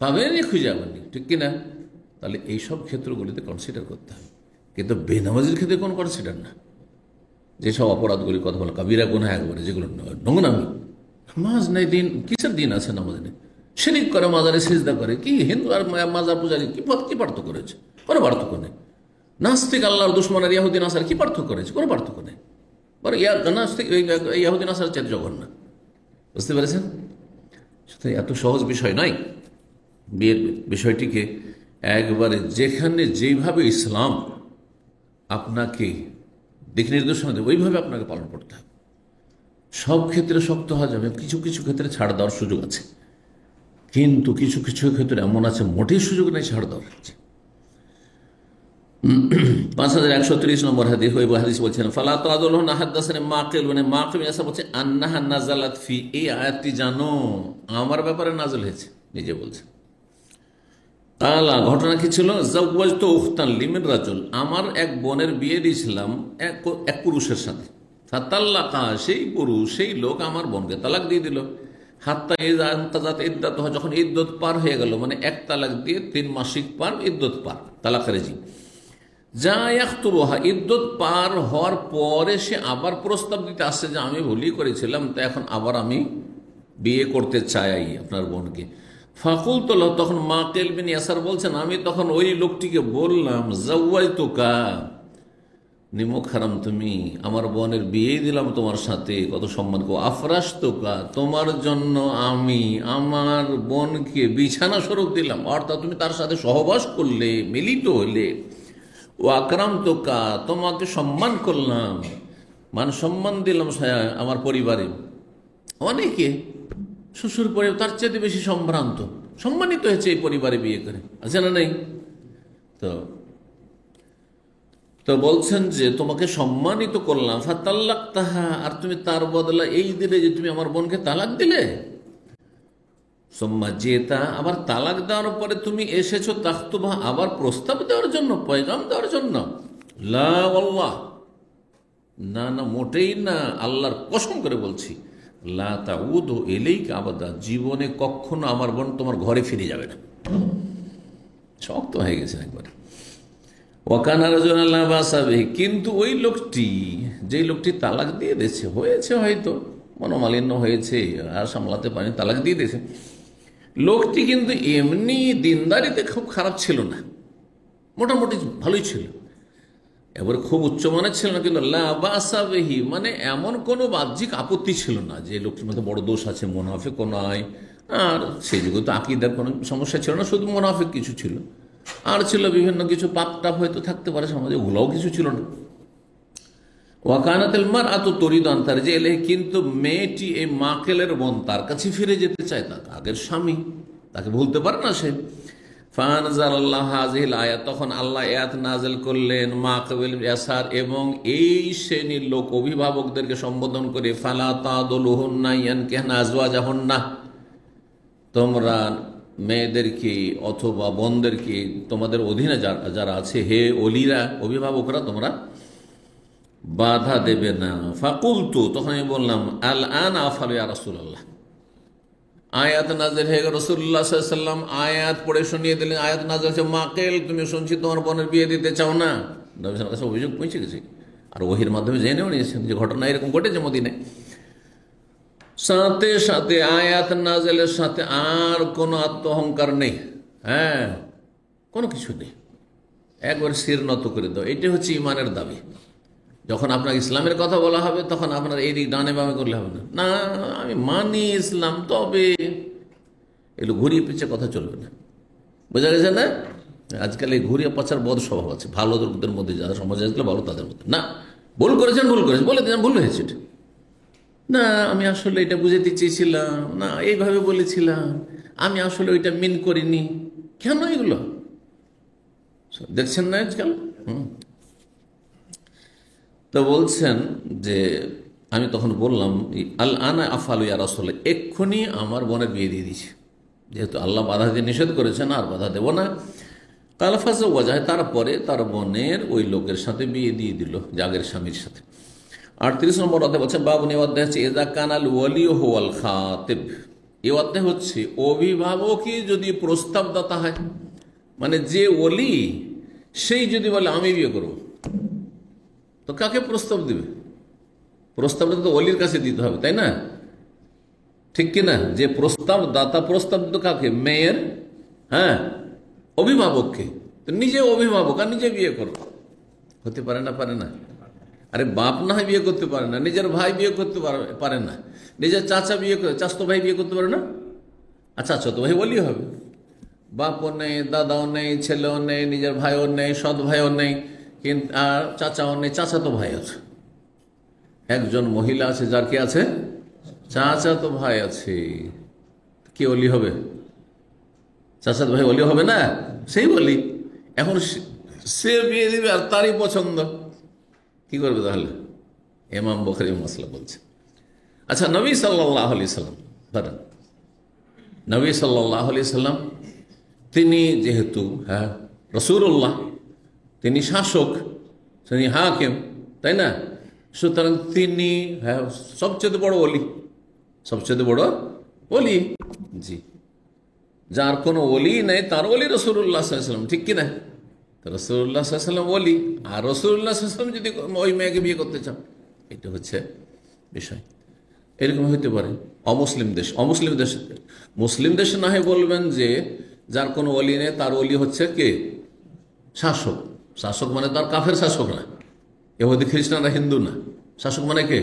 পাবেনই, খুঁজে পাবেননি, ঠিক কিনা? তাহলে এইসব ক্ষেত্রগুলিতে কনসিডার করতে হবে, কিন্তু বেনামাজির ক্ষেত্রে কোনো কনসিডার না। যেসব অপরাধগুলির কথা বলো, কাবিরা গুনাহ একবারে, যেগুলো নোংরামি, নামাজ নেই, দিন কিসের দিন আছে নামাজ নেই, শিরিক করে, মাজারে সিজদা করে, কি হিন্দু আর মাজার পূজারি কি পার্থক্য করেছে? কোনো পার্থক্য নেই। নাস্তিক আল্লাহর দুশ্মনের ইয়াহুদ্দিন আসার কি পার্থক্য করেছে? কোনো পার্থক্য নেই। বড় নাস্তিক ইয়াহুদ্দিন আসার চেয়ে জঘন্য। বুঝতে পেরেছেন? এত সহজ বিষয় নয় বিয়ের বিষয়টিকে একবারে যেখানে যেভাবে ইসলাম আপনাকে দিক নির্দেশনা দেবে ওইভাবে আপনাকে পালন করতে হবে। সব ক্ষেত্রে শক্ত হওয়া যাবে, কিছু কিছু ক্ষেত্রে ছাড় দেওয়ার সুযোগ আছে, কিন্তু কিছু কিছু ক্ষেত্রে এমন আছে মোটেই সুযোগ নেই ছাড় দেওয়ার। 5130 নম্বর হাদিস, ওই হাদিস বলছেন ফালা তা'দুলহুন্না হাদাসানি মাকিল, মানে মাকিল এসা বলছে আন্নাহা নাযালাত ফি, এই আয়াতটি জানো আমার ব্যাপারে নাযিল হয়েছে, নিজে বলছে। আলা ঘটনা কি ছিল, জাওয়াজতু উখতান লি মিন রাজুল, আমার এক বোনের বিয়ে দিয়েছিলাম এক পুরুষের সাথে। ফাতাল্লাকা, সেই পুরুষ সেই লোক আমার বোনকে তালাক দিয়ে দিল। হাত্তা ইযা ইনতাজাত ইদ্দাতুহা, যখন ইদ্দত পার হয়ে গেল, মানে এক তালাক দিয়ে 3 মাসিক পার, ইদ্দত পার, তালাকের জি। যা ইয়াখতুবুহা, ইদ্দত পার হওয়ার পরে সে আবার প্রস্তাব দিতে আসছে যে আমি ভুলই করেছিলাম, তো এখন আবার আমি বিয়ে করতে চাই আপনার বোনকে। ফাকুল তোল, তখন মাকিল বিন ইয়াসার বলছেন, আমি তখন ওই লোকটিকে বললাম, জাওয়াজতুকা, নিমক হারাম, তুমি আমার বোনের বিয়ে দিলাম তোমার সাথে, কত সম্মান কো। আফরাশতুকা, তোমার জন্য আমি আমার বোনকে বিছানা স্বরূপ দিলাম, অর্থাৎ তুমি তার সাথে সহবাস করলে, মিলিত হইলে। ও আকরামতুকা, তোমাকে সম্মান করলাম, মান সম্মান দিলাম আমার পরিবারে। অনেকে শ্বশুর পরিবার তার চেয়ে বেশি সম্ভ্রান্ত, সম্মানিত হয়েছে এই পরিবারে বিয়ে করে, আছে না নেই? তো তো বলছেন যে তোমাকে সম্মানিত করলাম। ফাতাল্লাক তাহা, আর তুমি তার বদলা এই দিলে যে তুমি আমার বোনকে তালাক দিলে। সোম্মা জেতা, আবার তালাক দেওয়ার পরে তুমি এসেছো তাখতুবা, আবার প্রস্তাব দেওয়ার জন্য, পয়গাম দেওয়ার জন্য। লা ওয়াল্লাহ, না না, মোটেই না, আল্লাহর কসম করে বলছি, লা তাউদু ইলাইকা আবাদা, জীবনে কখনো আমার বোন তোমার ঘরে ফিরে যাবে না। শক্ত হয়ে গেছে একবারে। ওয়াকানা রাজুলান লা বাসা বিহি, কিন্তু ওই লোকটি, যেই লোকটি তালাক দিয়ে দিয়েছে, হয়েছে হয়তো মনোমালিন্য হয়েছে আর সামলাতে পারেনি, তালাক দিয়ে দিয়েছে, লোকটি কিন্তু এমনি দিনদারিতে খুব খারাপ ছিল না, মোটামুটি ভালোই ছিল, এবারে খুব উচ্চমানের ছিল না, কিন্তু লা বাসা বিহি মানে এমন কোনো বাহ্যিক আপত্তি ছিল না যে লোকটির মধ্যে বড় দোষ আছে, মুনাফিকও নয়, আর সেই যুগে তো আকীদার কোনো সমস্যা ছিল না, শুধু মুনাফিক কিছু ছিল, আর ছিল বিভিন্ন কিছু পাপ টাপ হয়তো থাকতে পারে সমাজে, ওগুলোও কিছু ছিল না। ওয়াকানাতুল মারআতু তুরিদু আন তারজি ইলাইহি, কিন্তু মেয়েটি এই মাকেলের বোন তার কাছে ফিরে যেতে চায়, তার আগের স্বামী, তাকে ভুলতে পারে না সে। ফানজালাল্লাহু হাযিহিল আয়াত, তখন আল্লাহ আয়াত নাযিল করলেন মাকিল ইয়াসার এবং এই শ্রেণীর লোক অভিভাবকদেরকে সম্বোধন করে, ফালা তাদুলুহুন্না ইয়ানকিহনা আজওয়াজাহুন্না, তোমরা মেয়েদেরকে অথবা বোনদেরকে, তোমাদের অধীনে যারা আছে, হে ওলিরা, অভিভাবকরা, তোমরা বাধা দেবে না। ফাকুলতু, তখন আমি বললাম, আল আন আফআলু ইয়া রাসূলুল্লাহ, আয়াত নাযিল হয়ে গেল, রাসূলুল্লাহ সাল্লাল্লাহু আলাইহি ওয়াসাল্লাম আয়াত পড়ে শুনিয়ে দিলেন। আয়াত নাযিল হচ্ছে, মাকিল, তুমি শুনছি তোমার বোনের বিয়ে দিতে চাও না। নবী সাল্লাল্লাহু আলাইহি ওয়াসাল্লাম অভিযোগ পৌঁছে গেছে, আর ওহীর মাধ্যমে জেনেও নিয়েছেন যে ঘটনা এরকম ঘটেছে মদিনায়। সাথে সাথে আয়াত নাযিলের সাথে আর কোনো আত্মঅহংকার নেই, হ্যাঁ, কোনো কিছু নেই, একবার শির নত করে দাও, এটাই হচ্ছে ইমানের দাবি। যখন আপনার ইসলামের কথা বলা হবে, তখন আপনার এই দিক ডানে বামে করলে হবে না, না আমি মানি ইসলাম, তবে এগুলো ঘুরিয়ে পিছিয়ে কথা চলবে না, বোঝা গেছে না? আজকাল এই ঘুরিয়ে পাচার বদ স্বভাব আছে ভালো লোকদের মধ্যে, যারা সমাজে আসলে ভালো তাদের মধ্যে, না ভুল করেছেন বলে দিলাম, ভুল হয়েছে, না আমি আসলে এটা বুঝাতে চেয়েছিলাম, না এইভাবে বলেছিলাম, আমি আসলে ওইটা মিন করিনি। কেন এগুলো দেখছেন না আজকাল? তো বলছেন যে আমি তখন বললাম, আল আনা আফআলু ইয়া রাসূলুল্লাহ, এক্ষুনি আমার বোনের বিয়ে দিয়ে দিয়েছি, যেহেতু আল্লাহ বাধা দিয়ে নিষেধ করেছেন, আর বাধা দেব না। কালফাজে ওয়াজাহ, তারপরে তার বোনের ওই লোকের সাথে বিয়ে দিয়ে দিল, জাগের স্বামীর সাথে। 38 নম্বর অধ্যায় বলছে, বাবুন, এই অধ্যায় হচ্ছে ইযা কানাল ওয়ালিয়ু হুয়াল খাতিব, এই অধ্যায় হচ্ছে অভিভাবকই যদি প্রস্তাবদাতা হয়, মানে যে ওলি সেই যদি বলে আমি বিয়ে করব, তো কাকে প্রস্তাব দিবে? প্রস্তাবটা তো ওলির কাছে দিতে হবে, তাই না? ঠিক কিনা? যে প্রস্তাব দাতা, প্রস্তাব দিত কাকে? মেয়ের, হ্যাঁ, অভিভাবককে। তো নিজে অভিভাবক আর নিজে বিয়ে করো, হতে পারে না? পারে না? আরে বাপ না হয় বিয়ে করতে পারে না, নিজের ভাই বিয়ে করতে পারে না, নিজের চাচা বিয়ে করে, চাচাতো ভাই বিয়ে করতে পারে না, আর চাচাতো ভাই বলি হবে। বাপও নেই, দাদাও নেই, ছেলেও নেই, নিজের ভাইও নেই, সৎ ভাইও নেই, কিন্তু আর চাচাও নেই, চাচাতো ভাই আছে। একজন মহিলা আছে যার কি আছে? চাচাতো ভাই আছে, কি ওলি হবে? চাচাতো ভাই ওলি হবে না? সেই বলি। এখন সে বিয়ে দিবে আর তারই পছন্দ, কি করবে তাহলে? ইমাম বুখারী মাসলা বলছে। আচ্ছা, নবী সাল্লাল্লাহু আলাইহি সাল্লাম ধরেন, নবী সাল্লাল্লাহু আলাইহি সাল্লাম তিনি যেহেতু রাসূলুল্লাহ, তিনি শাসক, তিনি হাকিম, তাই না? সুতরাং তিনি সবচেয়ে বড় ওলি, সবচেয়ে বড় ওলি। জি, যার কোনো ওলি নেই তার ওলি রাসূলুল্লাহ সাল্লাল্লাহু আলাইহি ওয়াসাল্লাম, ঠিক কিনা? রাসূলুল্লাহ সাল্লাল্লাহু আলাইহি ওয়াসাল্লাম ওলি, আর রাসূলুল্লাহ সাল্লাল্লাহু আলাইহি ওয়াসাল্লাম যদি ওই মেয়েকে বিয়ে করতে চান, এটা হচ্ছে বিষয়। এরকম হইতে পারে অমুসলিম দেশ, অমুসলিম দেশে। মুসলিম দেশে না হয় বলবেন যে যার কোনো ওলি নেই তার ওলি হচ্ছে কে? শাসক। শাসক মানে তার কাফের শাসক না, ইহুদি খ্রিস্টানরা হিন্দু না। শাসক মানে কে?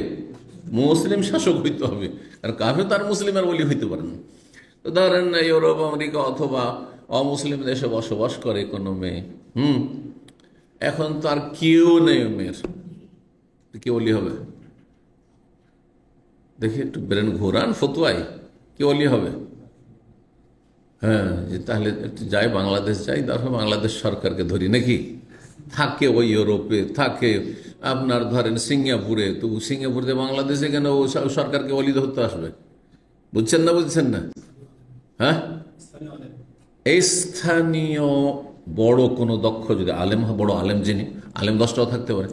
মুসলিম শাসক হইতে হবে, আর কাফের তার মুসলিমের ওলি হইতে পারে না। তো ধরেন ইউরোপ, আমেরিকা অথবা অমুসলিম দেশে বসবাস করে কোনো মেয়ে, এখন তার কেউ নেই মেয়ের, কি ওলি হবে? দেখি একটু ব্রেন ঘোরান, ফতুয়াই কি ওলি হবে? যে তাহলে একটু যাই, বাংলাদেশ যাই, তারপর বাংলাদেশ সরকারকে ধরি নাকি? থাকে ওই ইউরোপে, থাকে আপনার ধরেন সিঙ্গাপুরে, তো সিঙ্গাপুরে বাংলাদেশে কেন ও সরকারকে ওলি ধরতে আসবে? বুঝছেন না, বুঝছেন না? এই স্থানীয় বড় কোনো দক্ষ যদি আলেম, বড় আলেম যিনি, আলেম 10টাও থাকতে পারে,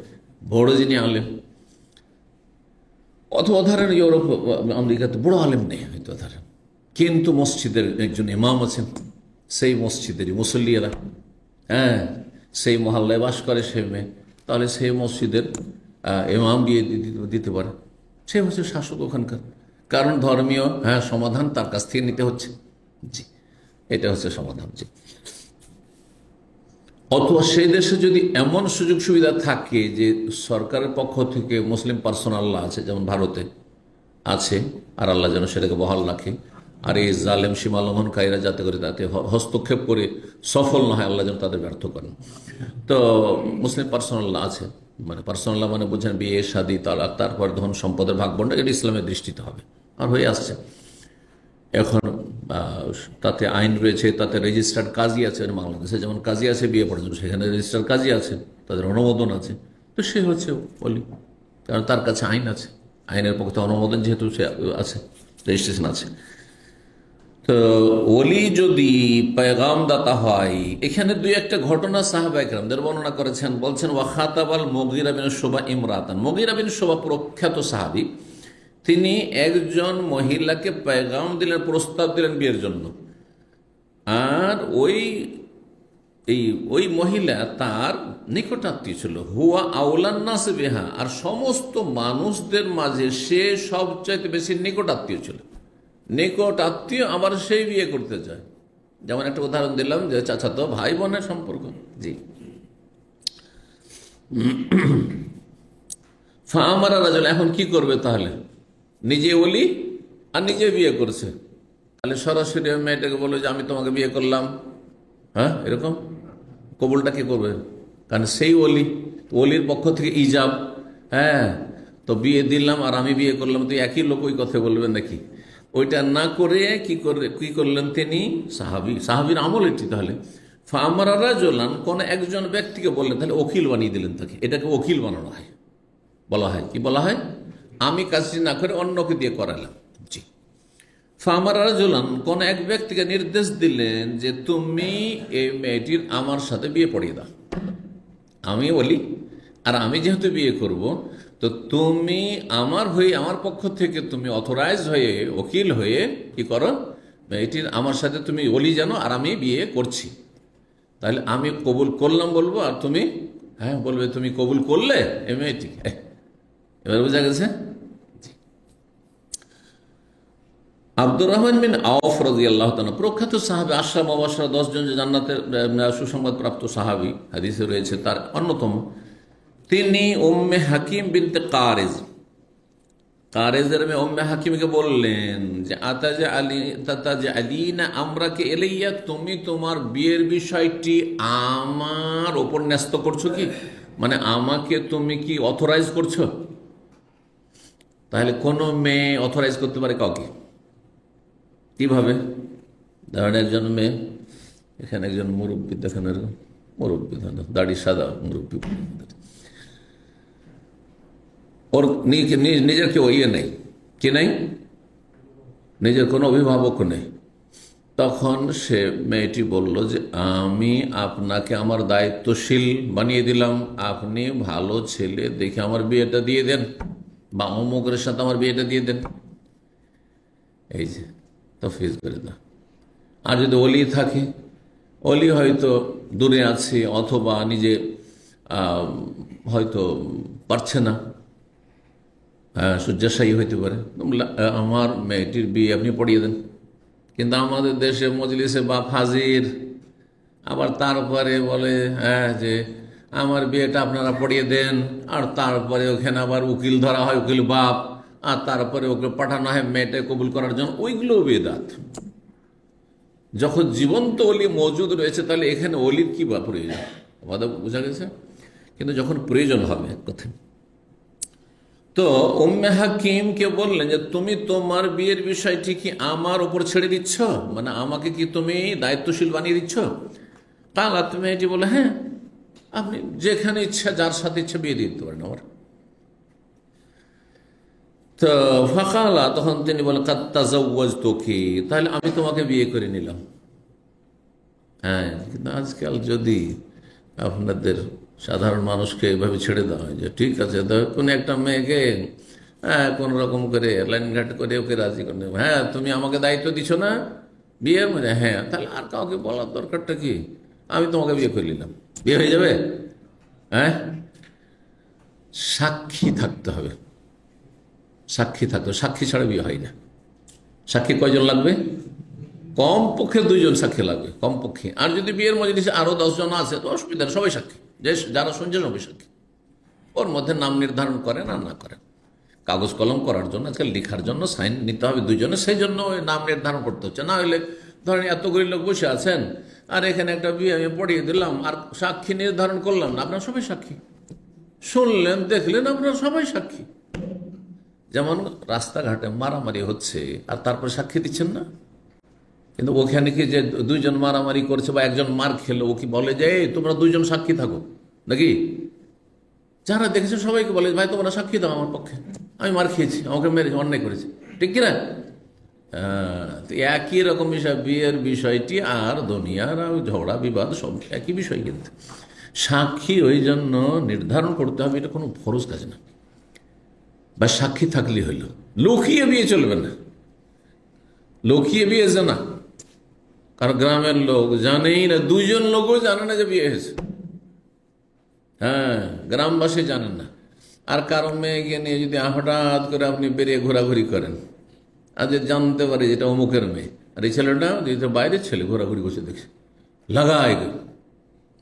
বড় যিনি আলেম, অথবা ধরেন ইউরোপ আমেরিকাতে বড় আলেম নেই হয়তো ধরেন, কিন্তু মসজিদের একজন ইমাম আছেন, সেই মসজিদেরই মুসল্লিয়েরা, সেই মহল্লায় বাস করে সে মেয়ে, তাহলে সেই মসজিদের ইমাম বিয়ে দিতে পারে। সে হচ্ছে শাসক ওখানকার, কারণ ধর্মীয় সমাধান তার কাছ থেকে নিতে হচ্ছে। জি, এটা হচ্ছে সমাধান। জি, অথবা সেই দেশে যদি এমন সুযোগ সুবিধা থাকে যে সরকারের পক্ষ থেকে মুসলিম পার্সোনাল ল আছে, যেমন ভারতে আছে, আর আল্লাহ যেন সেটাকে বহাল রাখে, আর এই জালেম সীমা লঙ্ঘনকারীরা যাতে করে তাতে হস্তক্ষেপ করে সফল না হয়, আল্লাহ যেন তাদের ব্যর্থ করেন। তো মুসলিম পার্সোনাল ল আছে, মানে পার্সোনাল ল মানে বুঝছেন বিয়ে শাদী তালাক, তারপর ধন সম্পদের ভাগ বন্টন, এটা ইসলামের দৃষ্টিতে হবে, আর হয়ে আসছে। এখন তাতে আইন রয়েছে, তাতে রেজিস্টার্ড কাজী আছে, বাংলাদেশে যেমন কাজী আছে বিয়ে পড়ার জন্য, সেখানে রেজিস্টার্ড কাজী আছে, তাদের অনুমোদন আছে, তো সে হচ্ছে ওলি, কারণ তার কাছে আইন আছে, আইনের পক্ষে অনুমোদন যেহেতু সে আছে, রেজিস্ট্রেশন আছে। তো ওলি যদি পেগাম দাতা হয়, এখানে দুই একটা ঘটনা সাহাবায়ে কেরামদের বর্ণনা করেছেন। বলছেন ওয়াখাতাবাল মুগীরা বিন শুবা ইমরাতান, মুগীরা বিন শুবা প্রখ্যাত সাহাবী, তিনি একজন মহিলাকে পেগাম দিলেন, প্রস্তাব দিলেন বিয়ের জন্য, আর ওই মহিলা তার নিকটাত্মীয় ছিল। হুয়া আউলান নাস বিহা, আর সমস্ত মানুষদের মাঝে সে সবচাইতে বেশি নিকটাত্মীয় ছিল। নিকট আত্মীয়, আবার সেই বিয়ে করতে চায়। যেমন একটা উদাহরণ দিলাম যে চাচাতো ভাই বোনের সম্পর্ক। জি, ফামারা রাজুল, এখন কি করবে তাহলে? নিজে ওলি আর নিজে বিয়ে করছে, তাহলে সরাসরি মেয়েটাকে বললো যে আমি তোমাকে বিয়ে করলাম, এরকম কবুলটা কি করবে? কারণ সেই ওলি, ওলির পক্ষ থেকে ইজাব, তো বিয়ে দিলাম আর আমি বিয়ে করলাম, তো একই লোক ওই কথা বলবেন নাকি? ওইটা না করে কি করলেন তিনি? সাহাবীর আমল এটি। তাহলে ফামারা রাজুলান, কোন একজন ব্যক্তিকে বললেন, তাহলে ওকিল বানিয়ে দিলেন তাকে। এটাকে ওকিল বানানো হয়, বলা হয় কি বলা হয়? আমি কাজটি না করে অন্যকে দিয়ে করালাম। জি, ফামারা রাজুলান, কোন এক ব্যক্তিকে নির্দেশ দিলেন যে তুমি এই মেয়েটির আমার সাথে বিয়ে পড়িয়ে দাও। আমি বলি, আর আমি যেহেতু বিয়ে করব, তো তুমি আমার হয়ে, আমার পক্ষ থেকে তুমি অথরাইজ হয়ে, ওকিল হয়ে কি করো, মেয়েটির আমার সাথে তুমি ওলি জানো, আর আমি বিয়ে করছি। তাহলে আমি কবুল করলাম বলবো, আর তুমি বলবে তুমি কবুল করলে এই মেয়েটিকে। এবার বোঝা গেছে? আব্দুর রহমান বিন আওফ রাদিয়াল্লাহু তাআলা, প্রখ্যাত সাহাবী, আশরা মুবাশশারা 10 জন যে জান্নাতের সুসংবাদ প্রাপ্ত সাহাবী, হাদিসে রয়েছে তার অন্যতম। তিনি উম্মে হাকিম বিনতে কারেজের মেয়ে উম্মে হাকিমকে বললেন যে তাতাজা আলীনা আমরাকে ইলাইয়া, তুমি তোমার বিয়ের বিষয়টি আমার ওপর ন্যস্ত করছো কি, মানে আমাকে তুমি কি অথরাইজ করছো? তাহলে কোন মেয়ে অথরাইজ করতে পারে কাউকে? কিভাবে? ধরেন একজন মেয়ে, এখানে একজন মুরব্বী দেখেন, মুরব্বী দাড়ি সাদা মুরব্বী, ওর নিজের কেউ ইয়ে নেই, কি নেই, নিজের কোনো অভিভাবক নেই, তো তখন সে মেয়েটি বলল যে আমি আপনাকে আমার দায়িত্বশীল বানিয়ে দিলাম, আপনি ভালো ছেলে দেখে আমার বিয়েটা দিয়ে দেন, বা অমুকের সাথে আমার বিয়েটা দিয়ে দেন। এই যে তফিজ করে দাও। আর যদি অলি থাকে, অলি হয়তো দূরে আছে অথবা নিজে হয়তো পারছে না, শয্যাশায়ী হইতে পারে, আমার মেয়েটির বিয়ে আপনি পড়িয়ে দেন। কিন্তু আমাদের দেশে মজলিসে বাপ হাজির, আবার তারপরে বলে হ্যাঁ যে আমার বিয়েটা আপনারা পড়িয়ে দেন, আর তারপরে ওখানে আবার উকিল ধরা হয়, উকিল বাপ, আর তারপরে ওকে পাঠানো হয় মেয়েটা কবুল করার জন্য। ওইগুলো বেদাত। যখন জীবন্ত অলি মজুদ রয়েছে তাহলে এখানে অলির কি বা প্রয়োজন, কথা বোঝা গেছে? কিন্তু যখন প্রয়োজন হবে কথা, তো উম্মে হাকিমকে বললেন যে তুমি তোমার বিয়ের বিষয়টি কি আমার উপর ছেড়ে দিচ্ছ, মানে আমাকে কি তুমি দায়িত্বশীল বানিয়ে দিচ্ছ? কালাত, মেয়েটি বলে হ্যাঁ, আপনি যেখানে ইচ্ছা যার সাথে ইচ্ছা বিয়ে দিয়ে দিতে পারেন আমার। তো ফাকালা, তখন তিনি বলেন কাদ তাজাওয়াজতুকি, তাহলে আমি তোমাকে বিয়ে করে নিলাম। হ্যাঁ, কিন্তু আজকাল যদি আপনাদের সাধারণ মানুষকে এভাবে ছেড়ে দেওয়া হয় যে ঠিক আছে কোন একটা মেয়েকে কোন রকম করে লাইনঘাট করে ওকে রাজি করে নেব, হ্যাঁ তুমি আমাকে দায়িত্ব দিচ্ছ না বিয়ের মধ্যে, হ্যাঁ তাহলে আর কাউকে বলার দরকারটা কি, আমি তোমাকে বিয়ে করে নিলাম, বিয়ে হয়ে যাবে। হ্যাঁ, সাক্ষী থাকতে হবে, সাক্ষী থাকতে হবে, সাক্ষী ছাড়া বিয়ে হয় না। সাক্ষী কয়জন লাগবে? কমপক্ষে 2 জন সাক্ষী লাগবে, কমপক্ষে। আর যদি বিয়ের মজলিসে আরো 10 জন আছে তো অসুবিধা নেই, সবাই সাক্ষী, যে যারা শুনছে সবাই সাক্ষী। ওর মধ্যে নাম নির্ধারণ করেন আর না করেন, কাগজ কলম করার জন্য আজকাল লেখার জন্য সাইন নিতে হবে 2 জনের, সেই জন্য ওই নাম নির্ধারণ করতে হচ্ছে। না হলে ধরেন এতগুলি লোক বসে আছেন আর এখানে একটা বিয়ে আমি পড়িয়ে দিলাম আর সাক্ষী নির্ধারণ করলাম না, আপনার সবাই সাক্ষী, শুনলেন দেখলেন আপনার সবাই সাক্ষী। যেমন রাস্তাঘাটে মারামারি হচ্ছে আর তারপর সাক্ষী দিচ্ছেন না, কিন্তু ওখানে কি যে 2 জন মারামারি করছে বা একজন মার খেলো, ও কি বলে যে তোমরা 2 জন সাক্ষী থাকো নাকি? যারা দেখেছে সবাইকে বলে ভাই তোমরা সাক্ষী দাও আমার পক্ষে, আমি মার খেয়েছি, আমাকে মেরেছি, অন্যায় করেছি, ঠিক কিনা? একই রকম বিষয় বিয়ের বিষয়টি আর দুনিয়ার ঝগড়া বিবাদ সব একই বিষয়। কিন্তু সাক্ষী ওই জন্য নির্ধারণ করতে হবে, এটা কোনো ফরজ কাজ না। বা সাক্ষী থাকলে হইল, লুকিয়ে বিয়ে চলবে না, লুকিয়ে বিয়ে জানা, কারণ গ্রামের লোক জানেই না, 2 জন লোকও জানে না যে বিয়ে হয়েছে। হ্যাঁ, গ্রামবাসী জানেন না। আর কারো মেয়েকে নিয়ে যদি হঠাৎ করে আপনি বেরিয়ে ঘোরাঘুরি করেন আর যে জানতে পারে যেটা অমুকের মেয়ে, আর এই ছেলেটা যেটা বাইরের ছেলে ঘোরাঘুরি করছে দেখছে, লাগাই,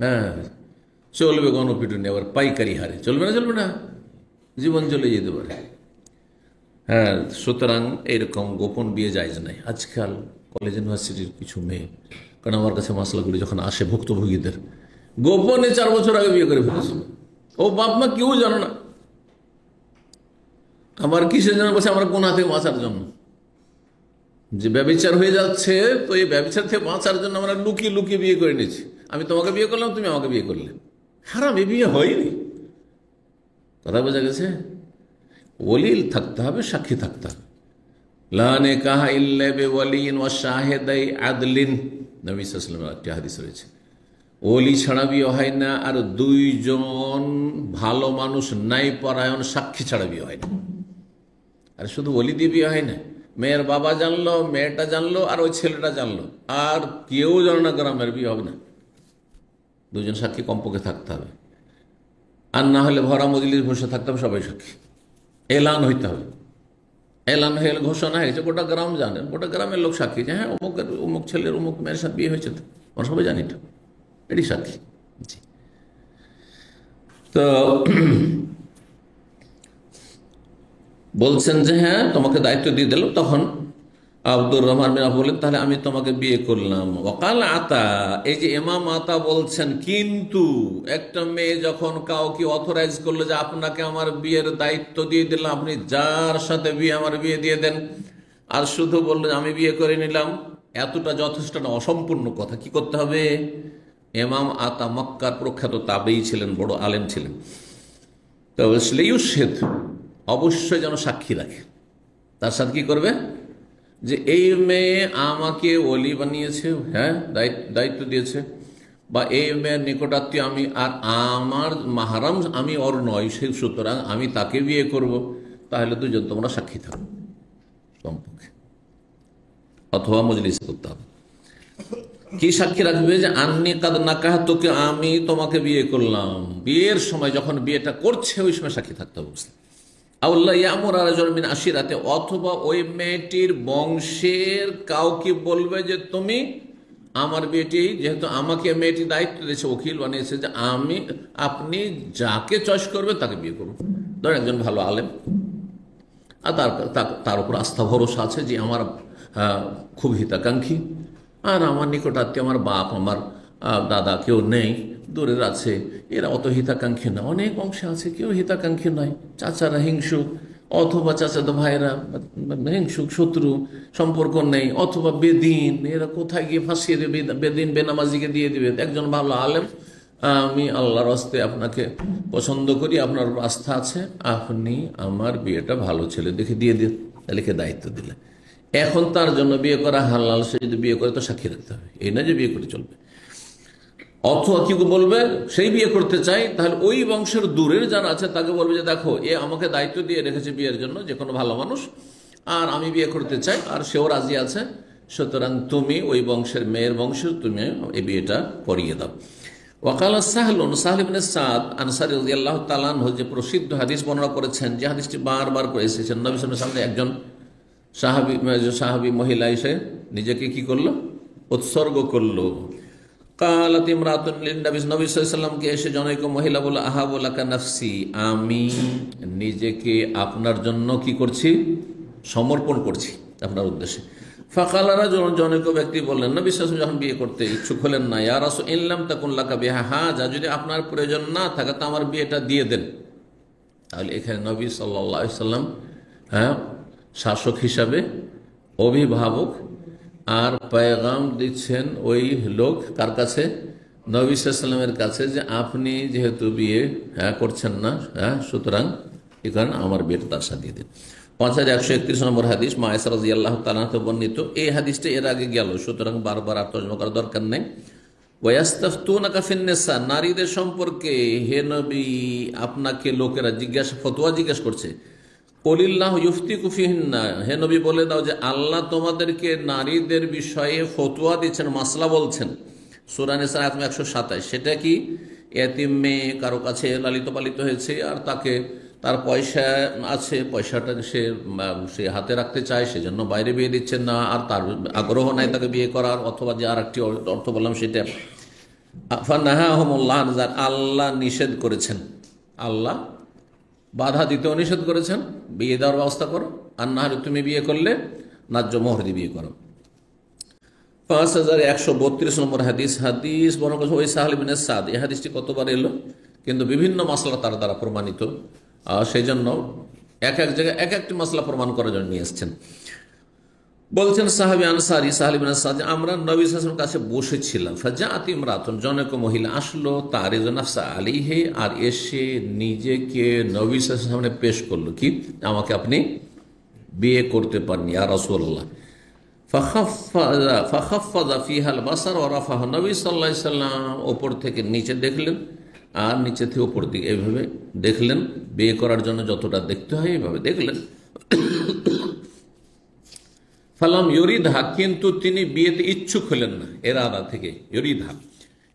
হ্যাঁ চলবে গণপিটুনি, আবার পাইকারি হারে, চলবে না, চলবে না, জীবন চলে যেতে পারে। হ্যাঁ, সুতরাং এরকম গোপন বিয়ে জায়েজ নাই। আজকাল কলেজ ইউনিভার্সিটির কিছু মেয়ে, কারণ আমার কাছে মাসলাগুলি যখন আসে ভুক্তভোগীদের, গোপনে 4 বছর আগে বিয়ে করে ফেলেছে, ও বাপ মা কেউ জানে না। আমার কিসের জন্য বলছে, আমরা গুনাহ থেকে বাঁচার জন্য, যে ব্যভিচার হয়ে যাচ্ছে, তো এই ব্যভিচার থেকে বাঁচার জন্য আমরা লুকিয়ে লুকিয়ে বিয়ে করে নিয়েছি। আমি তোমাকে বিয়ে করলাম, তুমি আমাকে বিয়ে করলে, হারাম, এ বিয়ে হয়নি। কথা বোঝা গেছে? ওলি থাকতে হবে, সাক্ষী থাকতে হবে। লা নিকাহা ইল্লা বিওয়ালিয়িন ওয়া শাহিদাই আদলিন, নবী সাল্লাল্লাহু আলাইহি ওয়াসাল্লামের একটি হাদিস রয়েছে, ওলি ছাড়া বিয়ে হয় না, আর 2 জন ভালো মানুষ নাই পরায়ণ সাক্ষী ছাড়া বিয়ে হয় না। আর শুধু ওলি দিয়ে বিয়ে হয় না, মেয়ের বাবা জানলো, মেয়েটা জানলো, আর ওই ছেলেটা জানলো, আর কেউ জানে না, গ্রামের বিয়ে হবে না। 2 জন সাক্ষী কমপক্ষে থাকতে হবে। আর না হলে ভরা মজলিস বসে থাকতে হবে, সবাই সাক্ষী, এলান হইতে হবে। এলান হয়ে ঘোষণা হয়েছে, গোটা গ্রাম জানেন, গোটা গ্রামের লোক সাক্ষী যে হ্যাঁ অমুকের অমুক ছেলের অমুক মেয়ের সাথে বিয়ে হয়েছে, তো আমরা সবাই জানি, তো এটি সাক্ষী। জি, তো বলছেন যে হ্যাঁ তোমাকে দায়িত্ব দিয়ে দিলাম। তখন আব্দুর রহমান বিন আওফ বলেন তাহলে আমি তোমাকে বিয়ে করলাম। ওয়াকাল আতা, এই যে ইমাম আতা বলছেন, কিন্তু একটা মেয়ে যখন কাউকে অথরাইজ করলো যে আপনাকে আমার বিয়ের দায়িত্ব দিয়ে দিলাম, আপনি যার সাথে বিয়ে আমার বিয়ে দিয়ে দেন, আর শুধু বললেন আমি বিয়ে করে নিলাম, এতটা যথেষ্ট না, অসম্পূর্ণ কথা। কি করতে হবে? ইমাম আতা মক্কার প্রখ্যাত তাবেঈ ছিলেন, বড় আলেম ছিলেন, তো অবশ্যই যেন সাক্ষী রাখে। তার সাথে কি করবে? যে এই মেয়ে আমাকে ওলি বানিয়েছে, হ্যাঁ দায়িত্ব দিয়েছে, বা এই মেয়ের নিকটাত্মীয় আমি, আর আমার মাহারাম আমি ওর নয়, সেই সুতরাং আমি তাকে বিয়ে করব, তাহলে দুজন তোমরা সাক্ষী থাকো কমপক্ষে, অথবা মজলিসে করতে হবে। কি সাক্ষী রাখবে? যে আন্নি কাদ নাকাহ, তোকে আমি তোমাকে বিয়ে করলাম। বিয়ের সময় যখন বিয়েটা করছে ওই সময় সাক্ষী থাকতে হবে। আউল্লাহ ইয়ামুর রাজুলান মিন আশিরাতে, অথবা ওই মেয়েটির বংশের কাউকে বলবে যে তুমি আমার বিয়েটি, যেহেতু আমাকে মেয়েটি দায়িত্ব দিয়েছে, উকিল বানিয়েছে, যে আপনি যাকে চয়েস করবে তাকে বিয়ে করুন। ধরেন একজন ভালো আলেম, আর তার উপর আস্থা ভরসা আছে যে আমার খুব হিতাকাঙ্ক্ষী, আর আমার নিকটাত্মীয় আমার বাপ আমার দাদা কেউ নেই, দূরের আছে, এরা অত হিতাকাঙ্ক্ষী না। অনেক অংশে আছে কেউ হিতাকাঙ্ক্ষী নয়, চাচারা হিংসুক, অথবা চাচাতো ভাইরা হিংসুক, শত্রু, সম্পর্ক নেই, অথবা বেদিন, এরা কোথায় গিয়ে ফাঁসিয়ে দেবে, বেদিন বেনামাজিকে দিয়ে দিবে। একজন ভালো আলেম, আমি আল্লাহর হস্তে আপনাকে পছন্দ করি, আপনার আস্থা আছে, আপনি আমার বিয়েটা ভালো ছেলে দেখে দিয়ে দিন, লিখে দায়িত্ব দিলে। এখন তার জন্য বিয়ে করা হালাল, সে যদি বিয়ে করে তো সাক্ষী রাখতে হবে, এই না যে বিয়ে করে চলবে। অথবা কি বলবে, সেই বিয়ে করতে চাই, তাহলে ওই বংশের দূরের যারা আছে তাকে বলবে যে দেখো, এ আমাকে দায়িত্ব দিয়ে রেখেছে বিয়ের জন্য, যে কোনো ভালো মানুষ, আর আমি বিয়ে করতে চাই, আর সেও রাজি আছে, সুতরাং তুমি ওই বংশের মেয়ের বংশের তুমি এই বিয়েটা করিয়ে দাও। ওয়াকাল সাহলুন, সাহল ইবনে সাদ আনসারী রাদিয়াল্লাহু তাআলা আনহু যে প্রসিদ্ধ হাদিস বর্ণনা করেছেন, যে হাদিসটি বারবার করে এসেছেন, নবী সাল্লাল্লাহু আলাইহি ওয়াসাল্লাম একজন সাহাবী মহিলা এসে নিজেকে কি করলো, উৎসর্গ করলো। কালাত ইমরাতুন লিন-নবী, নবী সাল্লাল্লাহু আলাইহি ওয়াসাল্লামকে এসে জনৈক মহিলা বলল, আহাবু লাকা নাফসি, আমি নিজেকে আপনার জন্য কি করছি, সমর্পণ করছি আপনার উদ্দেশ্যে। ফাকালারা, জনৈক ব্যক্তি বললেন, নবী সাল্লাল্লাহু আলাইহি ওয়াসাল্লাম যখন বিয়ে করতে ইচ্ছুক হলেন না, ইয়া রাসূল ইল্লাম তাকুন লাকা বিহা হাজা, যদি আপনার প্রয়োজন না থাকে তো আমার বিয়েটা দিয়ে দেন। তাহলে এখানে নবী সাল্লাল্লাহু আলাইহি ওয়াসাল্লাম শাসক হিসাবে, অভিভাবক, আর পয়গাম দিচ্ছেন ওই লোক কার কাছে, নবী সাল্লাল্লাহু আলাইহি ওয়াসাল্লামের কাছে, যে আপনি যেহেতু বিয়ে করছেন না, সুতরাং এখানে আমার বিয়েটা তার সাথে দিয়ে দিন। 5131 নম্বর হাদিস, মা আয়েশা রাদিয়াল্লাহু তাআলা থেকে বর্ণিত। এই হাদিসটা এর আগে গেল, সুতরাং বারবার আর তর্জমা করার দরকার নেই। ওয়াস্তাফতুনাকা ফিন-নিসা, নারীদের সম্পর্কে হে নবী আপনাকে লোকেরা ফতোয়া জিজ্ঞাসা করছে। কুলিল্লাহু ইফতিকু ফিহিন্না, হে নবী বলে দাও যে আল্লাহ তোমাদেরকে নারীদের বিষয়ে ফতোয়া দিচ্ছেন, মাসলা বলছেন। সূরা নিসা আয়াত 127। সেটা কি, এতিম মেয়ে কারো কাছে লালিত পালিত হয়েছে, আর তার পয়সা আছে, পয়সাটা সে হাতে রাখতে চায়, সেজন্য বাইরে বিয়ে দিচ্ছেন না, আর তার আগ্রহ নাই তাকে বিয়ে করার, অথবা যে আর একটি অর্থ বললাম সেটা, ফানাহাহুমুল্লাহ, আল্লাহ নিষেধ করেছেন, আল্লাহ বাধা দিতেও নিষেধ করেছেন, বিয়ে দেওয়ার ব্যবস্থা করো, আর না হলে তুমি বিয়ে করলে ন্যায্য মোহর দিয়ে বিয়ে করো। 5132 নম্বর হাদিস বর্ণনা করেছেন ওই সাহল ইবনে সাদ। এই হাদিসটি কতবার এলো, কিন্তু বিভিন্ন মাসলা তার দ্বারা প্রমাণিত, সেই জন্য এক এক জায়গায় এক একটি মাসলা প্রমাণ করার জন্য নিয়ে এসছেন। বলছেন সাহাবী আনসারী সাহল ইবনে সাদ, আমরা নবী সাল্লাল্লাহু আলাইহি ওয়াসাল্লামের কাছে বসেছিলাম, ফাজাআত ইমরাতুন, জনৈক মহিলা আসলো, তারিযু নাফসা আলাইহি, আর এসে নিজেকে নবী সাল্লাল্লাহু আলাইহি ওয়াসাল্লামের সামনে পেশ করলো, কি আমাকে আপনি বিয়ে করতে পারেন ইয়া রাসূলুল্লাহ। ফাখাফাযা ফিহাল বাসার ওয়া রাফাহা, নবী সাল্লাল্লাহু আলাইহি ওয়াসাল্লাম ওপর থেকে নিচে দেখলেন, আর নিচে থেকে ওপর দিকে এইভাবে দেখলেন, বিয়ে করার জন্য যতটা দেখতে হয় এইভাবে দেখলেন। ফালাম ইউরিদহা, কিন্তু তিনি বিয়েতে ইচ্ছুক হলেন না, ইরাদা থেকে ইউরিদহা,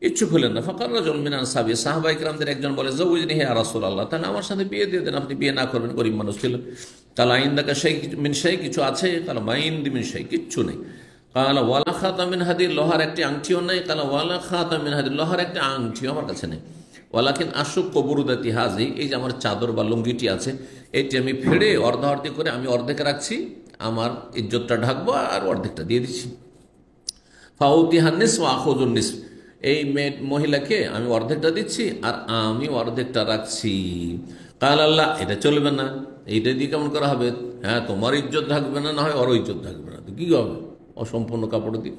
ইচ্ছুক হলেন না। ফাকার রাজুল মিন আনসাবি, সাহাবায়ে কিরামদের একজন বলে, যাওয়াজনিহি ইয়া রাসূলুল্লাহ, তাহলে আমার সাথে বিয়ে দিয়ে দেন, আপনি বিয়ে না করবেন, গরিব মানুষ ছিল। কাল আইন্দাকা মিন শাই, কিছু আছে? কাল মাইন্দি মিন শাই, কিচ্ছু নেই। কাল ওয়ালা খাতাম মিন হাদির, লোহার একটি আংটিও নেই। কাল ওয়ালা খাতাম মিন হাদির, লোহার একটি আংটিও আমার কাছে নেই। ওয়ালাকিন আশুক কবুরুদাতি হাজি, এই যে আমার চাদর বা লুঙ্গিটি আছে, এটি আমি ফেড়ে অর্ধাঅর্ধেক করে আমি অর্ধেক রাখছি, আমার ইজ্জতটা ঢাকবো, আর অর্ধেকটা দিয়ে দিচ্ছি। ফাউতিহান নিসফ ওয়া আখুযুন নিসফ, এই মহিলাকে আমি অর্ধেকটা দিচ্ছি আর আমি অর্ধেকটা রাখছি। কাল আল্লাহ, এটা চলবে না, এইটা দিয়ে কেমন করা হবে? হ্যাঁ, তোমার ইজ্জত থাকবে না, না হয় ওর ইজ্জত থাকবে না, তো কি হবে? অসম্পূর্ণ কাপড় দিয়ে।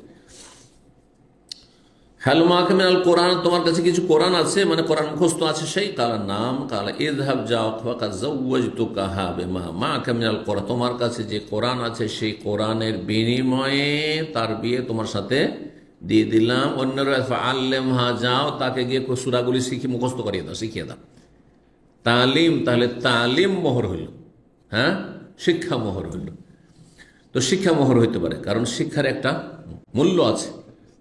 হালমাকে মিনাল কোরআন, তোমার কাছে কিছু কোরআন আছে, মানে কোরআন মুখস্থ আছে সেই? কালা নাম। কালা ইযহাব যাও ফাকাদ যাওয়াজতুকাহা বিমা মাকা মিনাল কোরআন, তোমার কাছে যে কোরআন আছে সেই কোরআনের বিনিময়ে তার বিয়ে তোমার সাথে দিয়ে দিলাম। অন্যরা ফাআল্লিমহা, যাও তাকে গিয়ে সূরাগুলি শিখে মুখস্থ করিয়ে দাও, শিখিয়ে দাও। তালিম, তাহলে তালিম মোহর হইল, হ্যাঁ, শিক্ষা মোহর হইল। তো শিক্ষা মোহর হইতে পারে, কারণ শিক্ষার একটা মূল্য আছে।